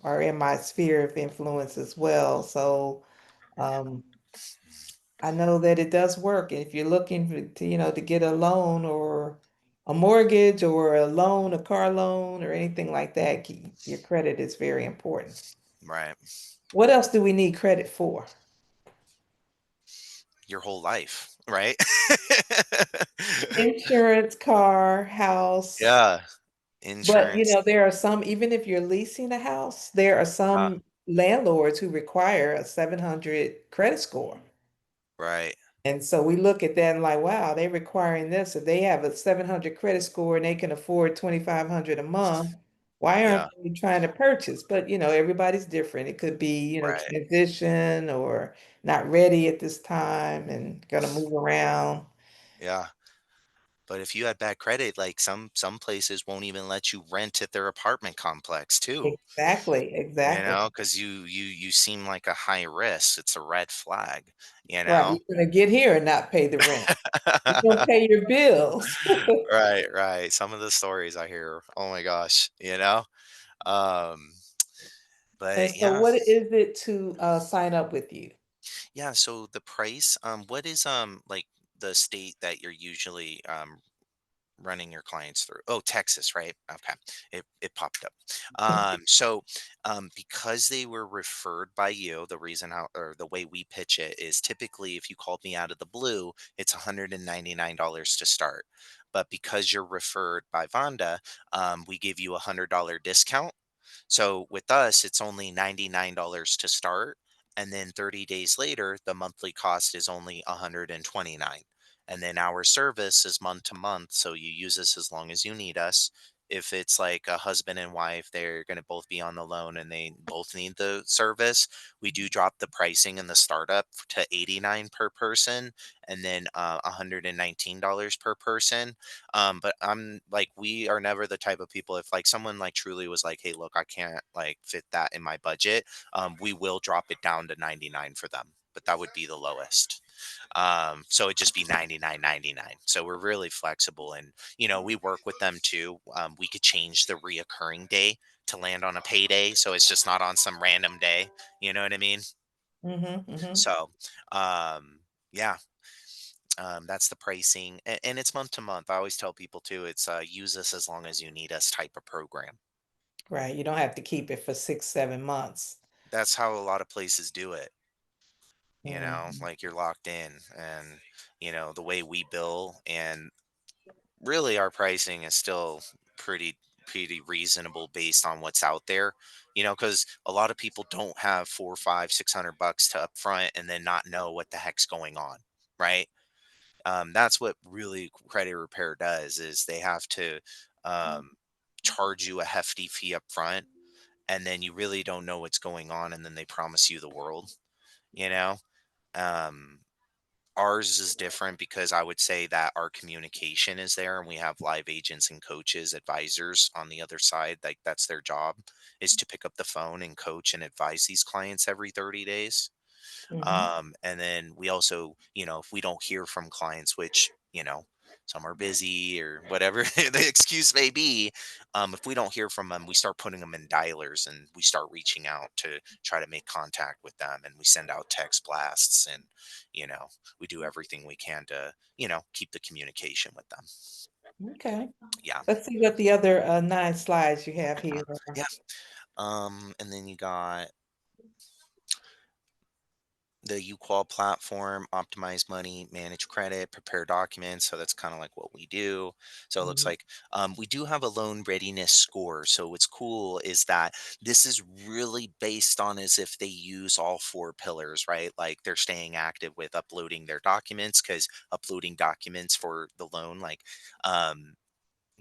are in my sphere of influence as well. So um I know that it does work. And if you're looking to get a loan or a mortgage or a loan, a car loan or anything like that, your credit is very important. Right. What else do we need credit for? Your whole life, right? Insurance, car, house. Yeah. But Insurance. there are some, even if you're leasing a house, there are Uh, some landlords who require a 700 credit score. right. And so we look at that and like, wow, they're requiring this. If they have a 700 credit score and they can afford 2,500 a month, why aren't Yeah. they trying to purchase? But everybody's different. It could be, Right. transition or not ready at this time and gonna move around. Yeah. But if you had bad credit, like some places won't even let you rent at their apartment complex too. Exactly, exactly. Because you seem like a high risk. It's a red flag, you Right. know? You're gonna get here and not pay the rent. You don't pay your bills. Right, right. Some of the stories I hear, oh my gosh, you know? Um, And but so yeah, what is it to sign up with you? yeah. So the price, what is like the state that you're usually running your clients through? Oh, Texas, right? Okay. It popped up. Because they were referred by you, the reason how or the way we pitch it is typically if you called me out of the blue, it's $199 to start. But because you're referred by Vanda, we give you $100 discount. So with us, it's only $99 to start. And then 30 days later, the monthly cost is only 129. And then our service is month to month. So you use us as long as you need us. If it's like a husband and wife, they're going to both be on the loan and they both need the service. We do drop the pricing in the startup to 89 per person and then $119 per person. But I'm like, we are never the type of people, if like someone like truly was like, hey, look, I can't like fit that in my budget, we will drop it down to 99 for them, but that would be the lowest. So it'd just be 99.99. So we're really flexible and, we work with them too. We could change the reoccurring day to land on a payday. So it's just not on some random day. You know what I mean? Mm-hmm, mm-hmm. So, yeah, that's the pricing, and it's month to month. I always tell people too, it's use us as long as you need us type of program. Right. You don't have to keep it for 6, 7 months. That's how a lot of places do it. Mhm. Like you're locked in, and the way we bill, and really our pricing is still pretty reasonable based on what's out there. Because a lot of people don't have 4, 5, 600 bucks to upfront and then not know what the heck's going on, right? That's what really credit repair does is they have to um, charge you a hefty fee up front and then you really don't know what's going on and then they promise you the world. you know? Um, Ours is different because I would say that our communication is there and we have live agents and coaches, advisors on the other side. Like that's their job, is to pick up the phone and coach and advise these clients every 30 days. Hmm. And then we also, if we don't hear from clients, which, some are busy or whatever the excuse may be, if we don't hear from them, we start putting them in dialers and we start reaching out to try to make contact with them. And we send out text blasts and, you know, we do everything we can to, keep the communication with them. Okay. Yeah. Let's see what the other 9 slides you have here are. Yeah. And then you got the UQual platform, optimize money, manage credit, prepare documents. So that's kind of like what we do. So it looks Mhm. like we do have a loan readiness score. So what's cool is that this is really based on as if they use all 4 pillars, right? Like they're staying active with uploading their documents, because uploading documents for the loan, like, um,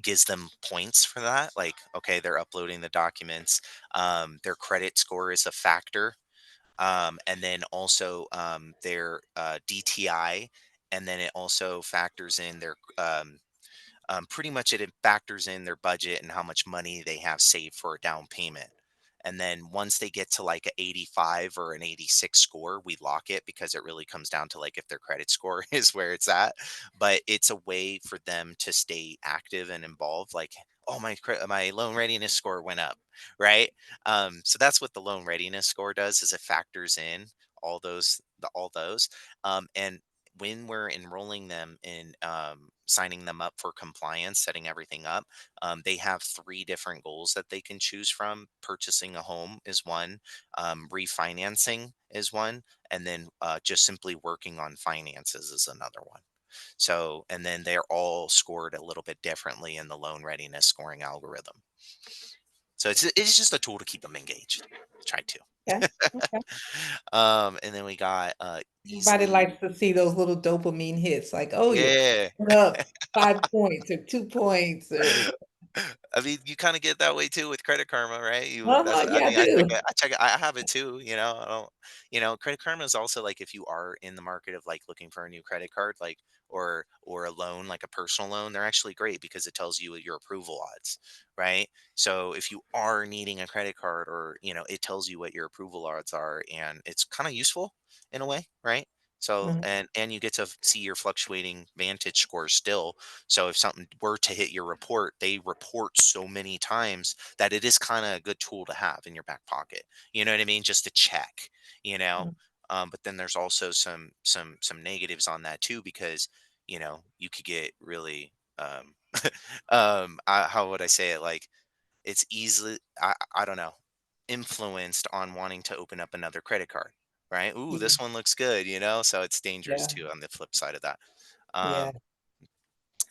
gives them points for that. Like, okay, they're uploading the documents. Their credit score is a factor, and then also their DTI, and then it also factors in their pretty much it factors in their budget and how much money they have saved for a down payment. And then once they get to like a 85 or an 86 score, we lock it, because it really comes down to like if their credit score is where it's at. But it's a way for them to stay active and involved. Like, oh, my loan readiness score went up, right? So that's what the loan readiness score does, is it factors in all those, and when we're enrolling them in, signing them up for compliance, setting everything up, they have 3 different goals that they can choose from. Purchasing a home is one, refinancing is one, and then just simply working on finances is another one. So, and then they're all scored a little bit differently in the loan readiness scoring algorithm. So it's just a tool to keep them engaged. Try to. Okay. Okay. And then we got Everybody easily, likes to see those little dopamine hits, like, oh, you yeah. went up 5 points or 2 points or I mean, you kinda get that way too with Credit Karma, right? You that's I yeah, I mean, do. I check it I have it too, I don't, Credit Karma is also like if you are in the market of, like, looking for a new credit card, like, or a loan, like a personal loan, they're actually great because it tells you your approval odds, right? So, if you are needing a credit card, or, it tells you what your approval odds are, and it's kinda useful in a way, right? So, Mhm, and you get to see your fluctuating Vantage score still. So if something were to hit your report, they report so many times that it is kind of a good tool to have in your back pocket. You know what I mean? Just to check, you know. mhm. But then there's also some negatives on that too, because you could get really, how would I say it, like, it's easily, I don't know, influenced on wanting to open up another credit card, right? Ooh, Yeah, this one looks good, so it's dangerous yeah, too on the flip side of that. yeah. Um,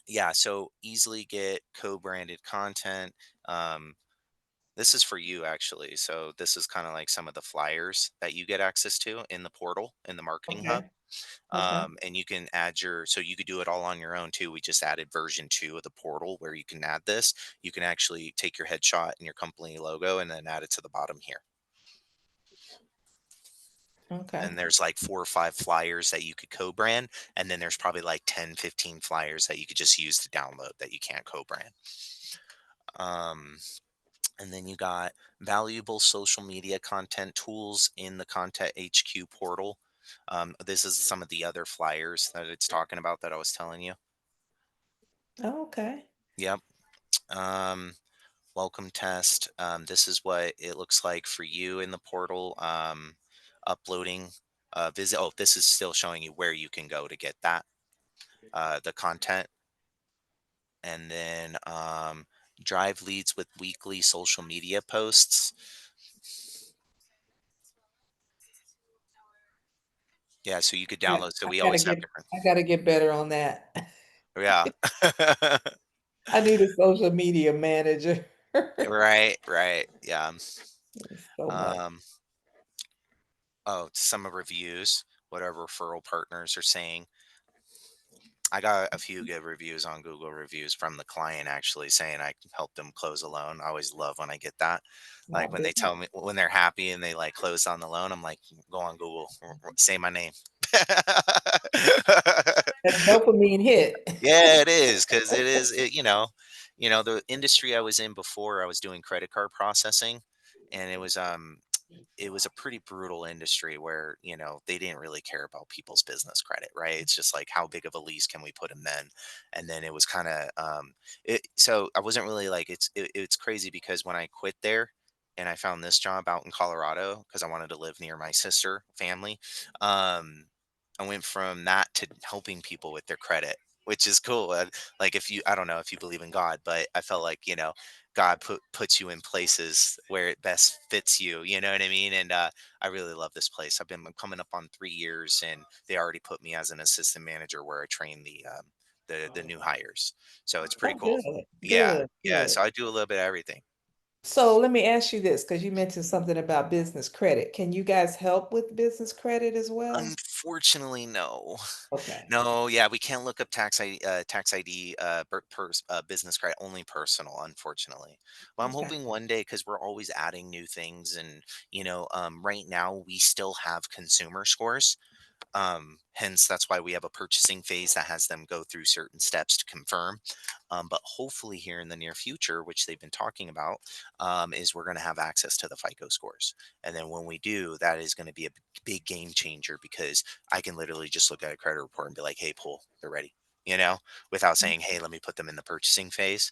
yeah, so easily get co-branded content. Um, this is for you actually. So this is kind of like some of the flyers that you get access to in the portal, in the marketing hub. Okay, okay, And you can add so you could do it all on your own too. We just added version 2 of the portal where you can add this. You can actually take your headshot and your company logo and then add it to the bottom here. okay. And there's like 4 or 5 flyers that you could co-brand. And then there's probably like 10, 15 flyers that you could just use to download that you can't co-brand. Um, And then you got valuable social media content tools in the Content HQ portal. This is some of the other flyers that it's talking about that I was telling you. Oh, okay. Yep. Um, Welcome test. This is what it looks like for you in the portal. Uploading. Visit. Oh, this is still showing you where you can go to get that. The content. And then drive leads with weekly social media posts. Yeah, so you could Yeah, download. So we always have different. I gotta get better on that. Yeah. I need a social media manager. Right, right. Yeah. It's so much. Um, oh, some of reviews, what our referral partners are saying. I got a few good reviews on Google reviews from the client actually saying I helped them close a loan. I always love when I get that. Small Like when they tell business. me when they're happy and they like closed on the loan, I'm like, go on Google, say my name. That dopamine hit. Yeah, it is because it is. The industry I was in before, I was doing credit card processing, and it was a pretty brutal industry where they didn't really care about people's business credit, right? It's just like how big of a lease can we put them in, and then it was kind of so I wasn't really like it's crazy because when I quit there and I found this job out in Colorado because I wanted to live near my sister family. um I went from that to helping people with their credit, which is cool. Like if you I don't know if you believe in God, but I felt like God puts you in places where it best fits you. You know what I mean? And I really love this place. I'm coming up on 3 years, and they already put me as an assistant manager where I train the new hires. So it's pretty Oh, cool. good, Yeah, good, yeah. good. So I do a little bit of everything. So let me ask you this, because you mentioned something about business credit. Can you guys help with business credit as well? Unfortunately, no. Okay, No, yeah, we can't look up tax ID, business credit, only personal, unfortunately. But I'm okay. hoping one day because we're always adding new things, and right now we still have consumer scores. Hence, that's why we have a purchasing phase that has them go through certain steps to confirm. But hopefully, here in the near future, which they've been talking about, is we're going to have access to the FICO scores. And then when we do, that is going to be a big game changer because I can literally just look at a credit report and be like, hey, pull, they're ready, without saying, hey, let me put them in the purchasing phase.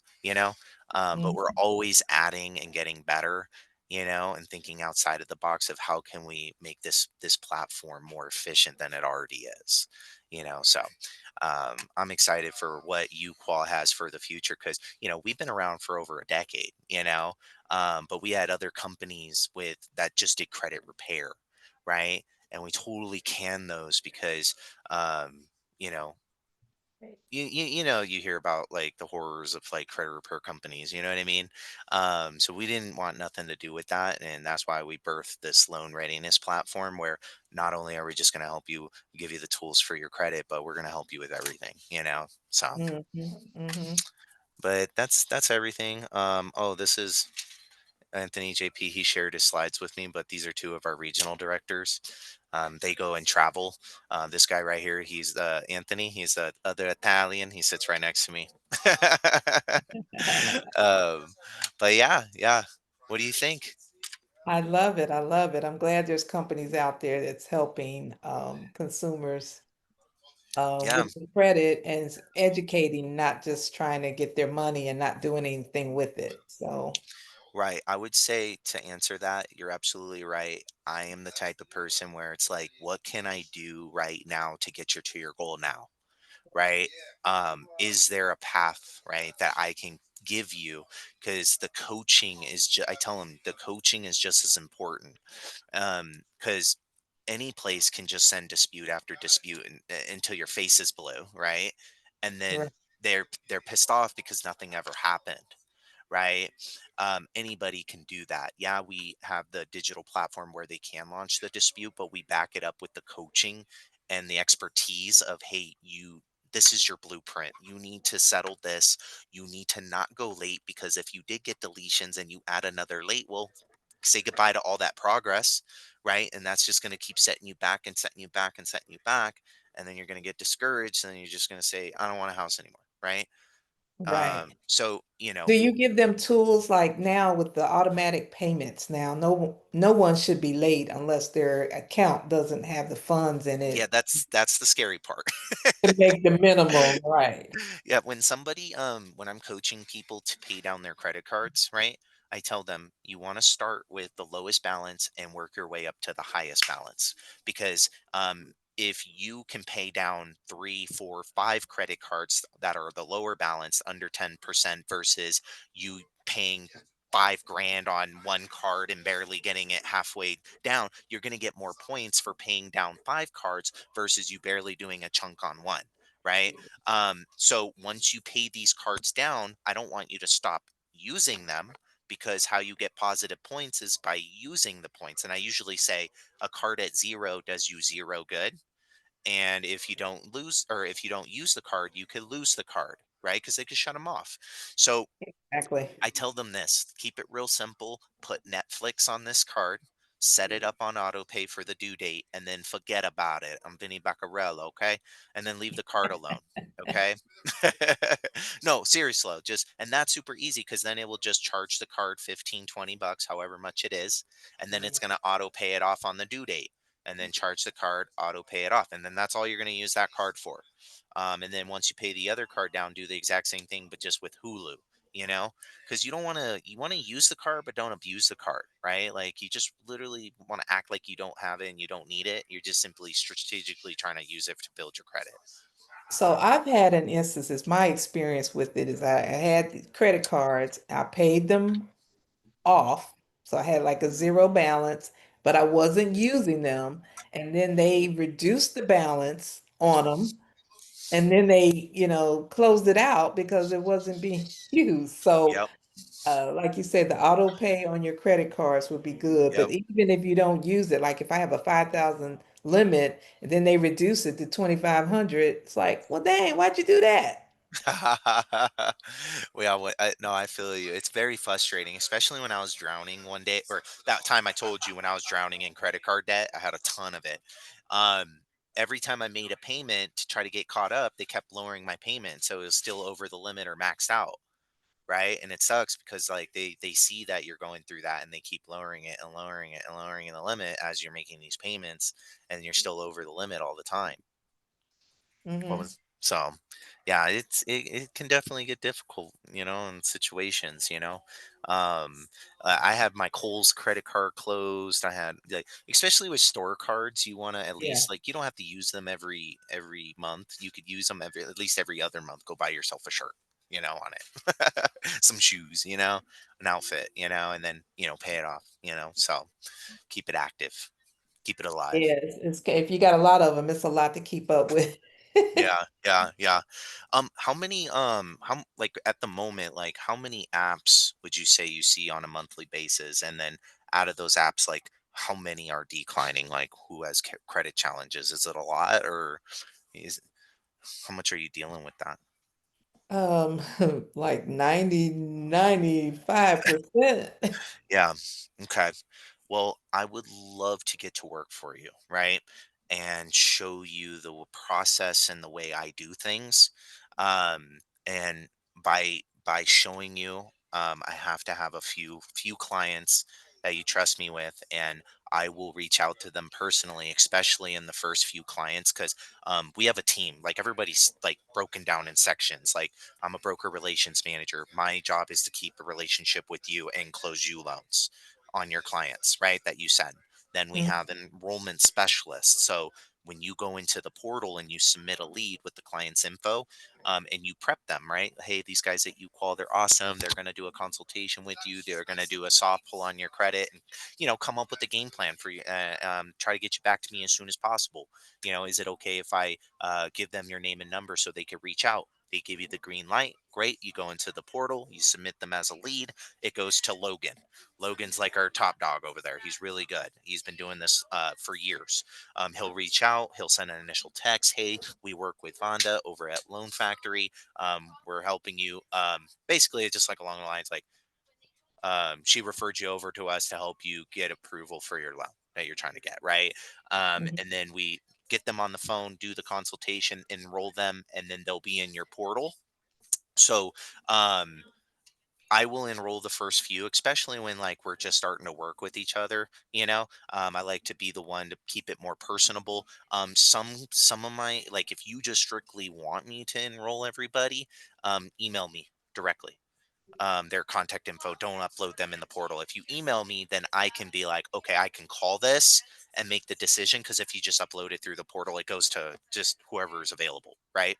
But we're Mhm. always adding and getting better, and thinking outside of the box of how can we make this platform more efficient than it already is. So I'm excited for what UQual has for the future because we've been around for over a decade, but we had other companies with that just did credit repair, right? And we totally can those because um, you know you hear about like the horrors of like credit repair companies, you know what I mean? So we didn't want nothing to do with that, and that's why we birthed this loan readiness platform where not only are we just going to help you give you the tools for your credit, but we're going to help you with everything. So Mhm, mhm. but that's everything. Oh, this is Anthony JP. He shared his slides with me, but these are two of our regional directors. They go and travel. This guy right here, he's Anthony. He's the other Italian. He sits right next to me. um, but yeah, yeah. What do you think? I love it. I love it. I'm glad there's companies out there that's helping consumers Yeah, with the credit and educating, not just trying to get their money and not doing anything with it. So, right. I would say to answer that, you're absolutely right. I am the type of person where it's like, what can I do right now to get you to your goal now? Right? Is there a path, right, that I can give you? Because the coaching is I tell them the coaching is just as important. Because any place can just send dispute after dispute until your face is blue, right? And then right, they're pissed off because nothing ever happened, right? Anybody can do that. Yeah, we have the digital platform where they can launch the dispute, but we back it up with the coaching and the expertise of, hey, this is your blueprint. You need to settle this. You need to not go late because if you did get deletions and you add another late, well, say goodbye to all that progress, right? And that's just going to keep setting you back and setting you back and setting you back. And then you're going to get discouraged. And then you're just going to say, I don't want a house anymore, right? right. So, Do you give them tools like now with the automatic payments now? No one should be late unless their account doesn't have the funds in yeah, it that's the scary part. to make the minimum, right? Yeah, when I'm coaching people to pay down their credit cards, right? I tell them you want to start with the lowest balance and work your way up to the highest balance because if you can pay down three, four, five credit cards that are the lower balance under 10% versus you paying 5 grand on one card and barely getting it halfway down, you're going to get more points for paying down 5 cards versus you barely doing a chunk on one, right? So once you pay these cards down, I don't want you to stop using them because how you get positive points is by using the points. And I usually say a card at zero does you zero good. And if you don't lose, or if you don't use the card, you could lose the card, right? Because they could shut them off. So Exactly. I tell them this, keep it real simple, put Netflix on this card, set it up on auto pay for the due date, and then forget about it. I'm Vinny Baccarello, okay? And then leave the card alone. Okay. No, seriously, just, and that's super easy because then it will just charge the card 15, $20, however much it is. And then it's going to auto pay it off on the due date and then charge the card, auto pay it off. And then that's all you're going to use that card for. And then once you pay the other card down, do the exact same thing, but just with Hulu, you know? Because you don't want to, you want to use the card but don't abuse the card, right? Like you just literally want to act like you don't have it and you don't need it. You're just simply strategically trying to use it to build your credit. So I've had an instances, my experience with it is I had the credit cards, I paid them off. So I had like a zero balance, but I wasn't using them. And then they reduced the balance on them. And then they, closed it out because it wasn't being used. So Yep. like you said, the auto pay on your credit cards would be good. Yep. But even if you don't use it, like if I have a 5,000 limit and then they reduce it to 2,500, it's like, well, dang, why'd you do that? Well, yeah, no, I feel you. It's very frustrating, especially when I was drowning one day, or that time I told you when I was drowning in credit card debt. I had a ton of it. Um, every time I made a payment to try to get caught up, they kept lowering my payment, so it was still over the limit or maxed out, right? And it sucks because like they see that you're going through that, and they keep lowering it and lowering it and lowering the limit as you're making these payments, and you're still over the limit all the time. What Hmm. was so yeah, it can definitely get difficult, in situations, I had my Kohl's credit card closed. I had like, especially with store cards, you want to at Yeah. least, like, you don't have to use them every month. You could use them every, at least every other month. Go buy yourself a shirt, on it. Some shoes, an outfit, and then, pay it off, so keep it active, keep it alive. Yes. If you got a lot of them, it's a lot to keep up with. Yeah, yeah, yeah. How many, like at the moment, like how many apps would you say you see on a monthly basis? And then out of those apps, like how many are declining? Like who has credit challenges? Is it a lot, or is how much are you dealing with that? Um, like 90, 95%. Yeah. Okay. Well, I would love to get to work for you, right? And show you the process and the way I do things. And by showing you, I have to have a few clients that you trust me with, and I will reach out to them personally, especially in the first few clients, because we have a team. Like everybody's like broken down in sections. Like I'm a broker relations manager. My job is to keep a relationship with you and close you loans on your clients, right? That you send. Then we have an enrollment specialist. So when you go into the portal and you submit a lead with the client's info, and you prep them, right? Hey, these guys at UQual, they're awesome. They're going to do a consultation with you. They're going to do a soft pull on your credit, and come up with a game plan for you. Try to get you back to me as soon as possible. Is it okay if I give them your name and number so they could reach out? They give you the green light. Great. You go into the portal, you submit them as a lead. It goes to Logan. Logan's like our top dog over there. He's really good. He's been doing this for years. He'll reach out. He'll send an initial text. Hey, we work with Vanda over at Loan Factory. We're helping you. Basically, it's just like along the lines like, she referred you over to us to help you get approval for your loan that you're trying to get, right? Mhm. And then we get them on the phone, do the consultation, enroll them, and then they'll be in your portal. So, um, I will enroll the first few, especially when like we're just starting to work with each other. I like to be the one to keep it more personable. Some of my, like, if you just strictly want me to enroll everybody, email me directly. Their contact info. Don't upload them in the portal. If you email me, then I can be like, okay, I can call this and make the decision. Because if you just upload it through the portal, it goes to just whoever is available, right?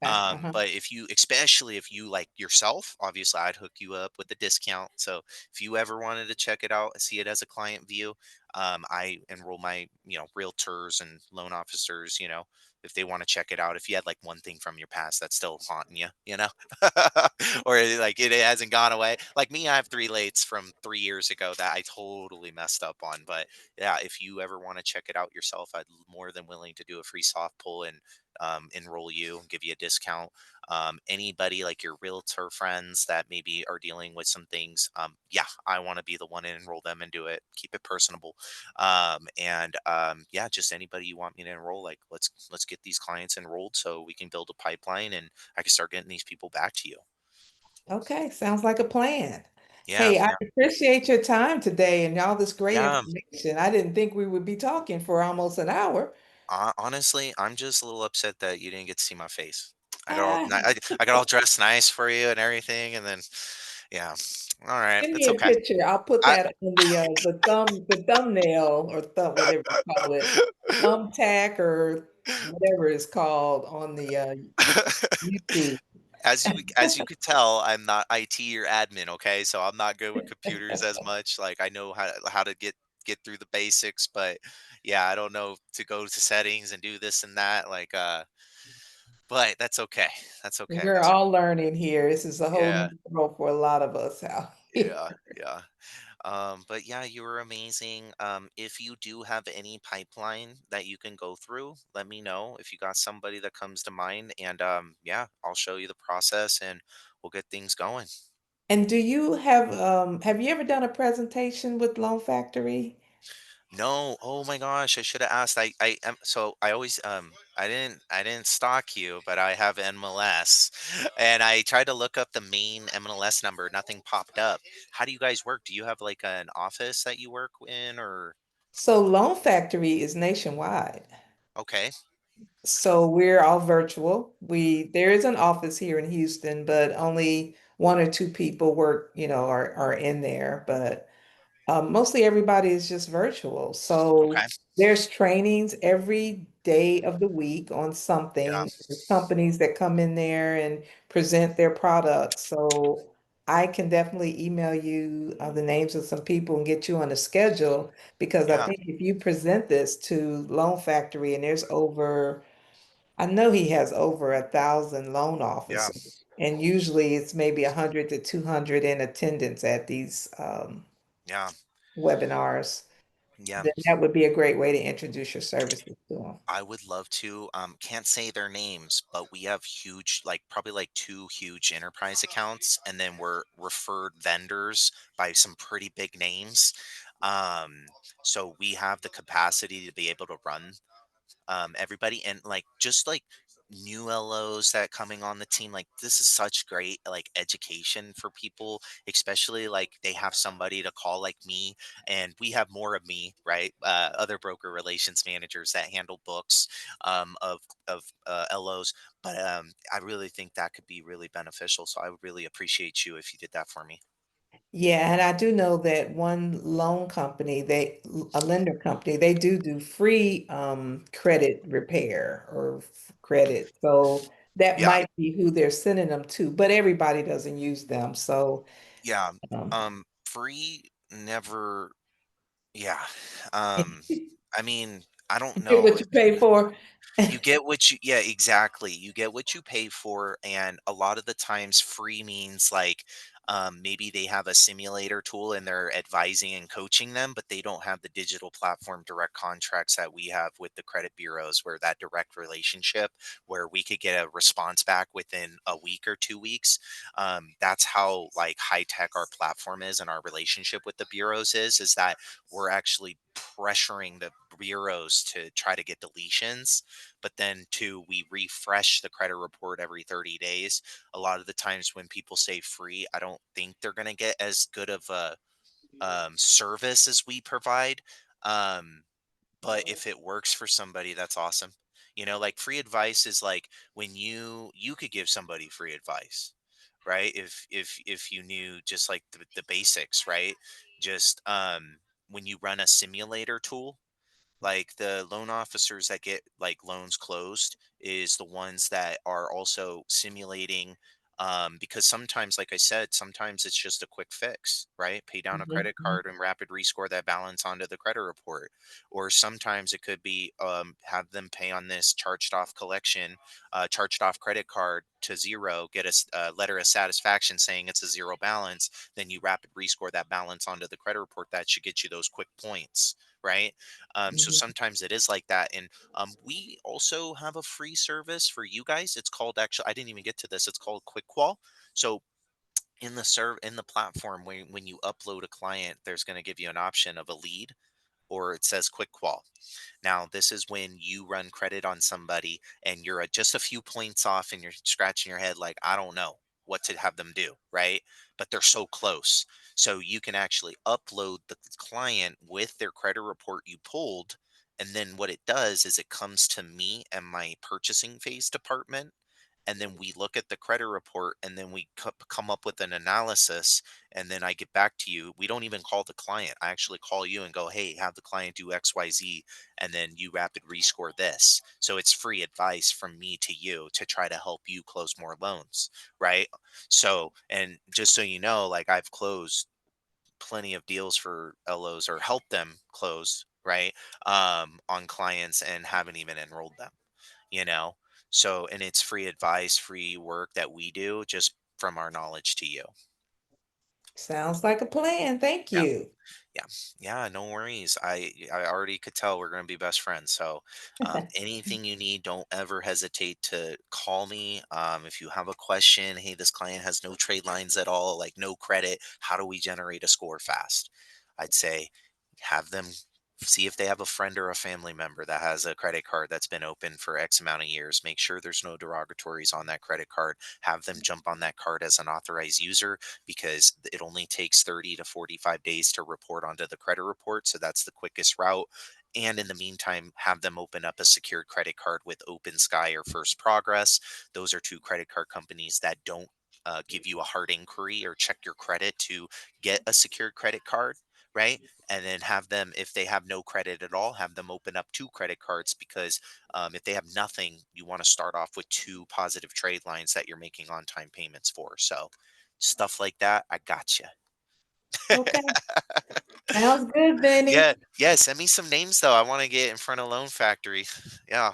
Okay. Uh-huh. But if you, especially if you like yourself, obviously I'd hook you up with a discount. So if you ever wanted to check it out, see it as a client view, I enroll my, realtors and loan officers, if they want to check it out. If you had like one thing from your past that's still haunting you, or like it hasn't gone away. Like me, I have three lates from 3 years ago that I totally messed up on. But yeah, if you ever want to check it out yourself, I'd more than willing to do a free soft pull and enroll you, give you a discount. Anybody like your realtor friends that maybe are dealing with some things, yeah, I want to be the one to enroll them and do it. Keep it personable, and yeah, just anybody you want me to enroll. Like let's get these clients enrolled so we can build a pipeline and I can start getting these people back to you. Okay, sounds like a plan. Yeah, Hey, I yeah, appreciate your time today and all this great yeah. information. I didn't think we would be talking for almost an hour. Honestly, I'm just a little upset that you didn't get to see my face. Ah, I got all dressed nice for you and everything, and then yeah, all right, give me it's a okay. picture. I'll put I that on the thumbnail or whatever you call it, thumbtack or whatever it's called on the YouTube. as you could tell, I'm not IT or admin, okay? So I'm not good with computers as much. Like I know how to get through the basics, but yeah, I don't know to go to settings and do this and that. Like but that's okay. That's okay. We're That's all learning here. This is a whole yeah, new world for a lot of us out here. yeah, yeah. But yeah, you were amazing. If you do have any pipeline that you can go through, let me know if you got somebody that comes to mind, and yeah, I'll show you the process and we'll get things going. And do you have you ever done a presentation with Loan Factory? No, oh my gosh, I should have asked. I am so I always I didn't stalk you, but I have NMLS, and I tried to look up the main MLS number. Nothing popped up. How do you guys work? Do you have like an office that you work in, or So Loan Factory is nationwide. okay? So we're all virtual. There is an office here in Houston, but only one or two people work, are in there. But mostly everybody is just virtual. So Okay. there's trainings every day of the week on Yeah. something. There's companies that come in there and present their products. So I can definitely email you the names of some people and get you on a schedule because I Yeah. think if you present this to Loan Factory and I know he has over 1,000 loan Yeah. officers. And usually it's maybe 100 to 200 in attendance at these Yeah. webinars, Yeah. then that would be a great way to introduce your services to them. I would love to. Can't say their names, but we have huge, like probably like two huge enterprise accounts, and then we're referred vendors by some pretty big names. Um, so we have the capacity to be able to run everybody and like just like new LOs that coming on the team. Like this is such great like education for people, especially like they have somebody to call like me, and we have more of me, right? Other broker relations managers that handle books of LOs, but I really think that could be really beneficial. So I would really appreciate you if you did that for me. Yeah, and I do know that one loan company, a lender company, they do free credit repair or credit. So that Yeah, might be who they're sending them to, but everybody doesn't use them. So yeah. um, Free never. Yeah. Um, I mean, I don't you get know what if you pay for. you get what you, yeah, exactly. You get what you pay for, and a lot of the times free means like maybe they have a simulator tool and they're advising and coaching them, but they don't have the digital platform direct contracts that we have with the credit bureaus, where that direct relationship where we could get a response back within a week or 2 weeks. That's how like high tech our platform is, and our relationship with the bureaus is that we're actually pressuring the bureaus to try to get deletions, but then two, we refresh the credit report every 30 days. A lot of the times when people say free, I don't think they're going to get as good of a service as we provide. um, but if it works for somebody, that's awesome. Like free advice is like when you could give somebody free advice, right? If you knew just like the basics, right? Just when you run a simulator tool, Like the loan officers that get like loans closed is the ones that are also simulating, because sometimes, like I said, sometimes it's just a quick fix, right? Pay down a Mhm, credit mhm, card and rapid rescore that balance onto the credit report. Or sometimes it could be, have them pay on this charged off collection, charged off credit card to zero, get a letter of satisfaction saying it's a zero balance. Then you rapid rescore that balance onto the credit report. That should get you those quick points, right? So mhm. sometimes it is like that. And we also have a free service for you guys. It's called, actually, I didn't even get to this. It's called QuickQual. So in the platform, when you upload a client, there's going to give you an option of a lead, or it says QuickQual. Now, this is when you run credit on somebody and you're at just a few points off and you're scratching your head like, I don't know what to have them do, right? But they're so close. So you can actually upload the client with their credit report you pulled. And then what it does is it comes to me and my purchasing phase department, and then we look at the credit report, and then we come up with an analysis, and then I get back to you. We don't even call the client. I actually call you and go, hey, have the client do XYZ, and then you rapid rescore this. So it's free advice from me to you to try to help you close more loans, right? So, and just so you know, like I've closed plenty of deals for LOs, or helped them close, right? On clients, and haven't even enrolled them, you know? So, and it's free advice, free work that we do just from our knowledge to you. Sounds like a plan. Thank Yeah. you. Yeah. Yeah, no worries. I already could tell we're going to be best friends. So, anything you need, don't ever hesitate to call me. If you have a question, hey, this client has no trade lines at all, like no credit. How do we generate a score fast? I'd say have them see if they have a friend or a family member that has a credit card that's been open for X amount of years. Make sure there's no derogatories on that credit card. Have them jump on that card as an authorized user, because it only takes 30 to 45 days to report onto the credit report. So that's the quickest route. And in the meantime, have them open up a secured credit card with Open Sky or First Progress. Those are two credit card companies that don't give you a hard inquiry or check your credit to get a secured credit card, right? And then have them, if they have no credit at all, have them open up two credit cards, because if they have nothing, you want to start off with two positive trade lines that you're making on time payments for. So, stuff like that, I got you. Okay. Sounds good, Yeah, Benny. yeah. Send me some names though. I want to get in front of Loan Factory. Yeah,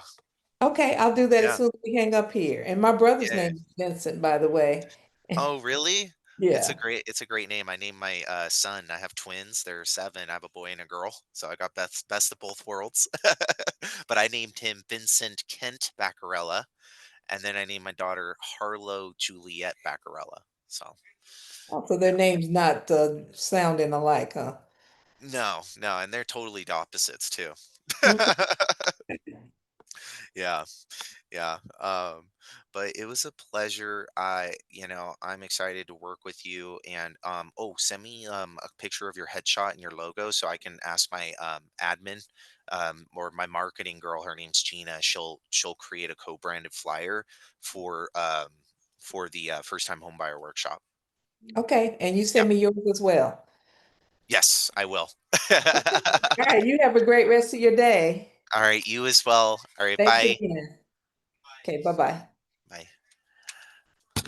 Okay, I'll do that as yeah, soon as we hang up here. And my brother's yeah. name is Vincent, by the way. Oh, really? Yeah. It's a great name. I named my son. I have twins. They're 7. I have a boy and a girl, so I got best of both worlds. But I named him Vincent Kent Baccarella, and then I named my daughter Harlow Juliet Baccarella. So Oh, so their names not sounding alike, huh? no, no, and they're totally the opposites too. Okay. Yeah. Yeah. But it was a pleasure. I'm excited to work with you. And oh, send me a picture of your headshot and your logo so I can ask my admin, or my marketing girl. Her name's Gina. She'll create a co-branded flyer for the first time homebuyer workshop. Okay, and you Yep. send me yours as well. Yes, I will. All right, you have a great rest of your day. All right, you as well. All right, Thanks bye. again. Okay, bye-bye. Bye.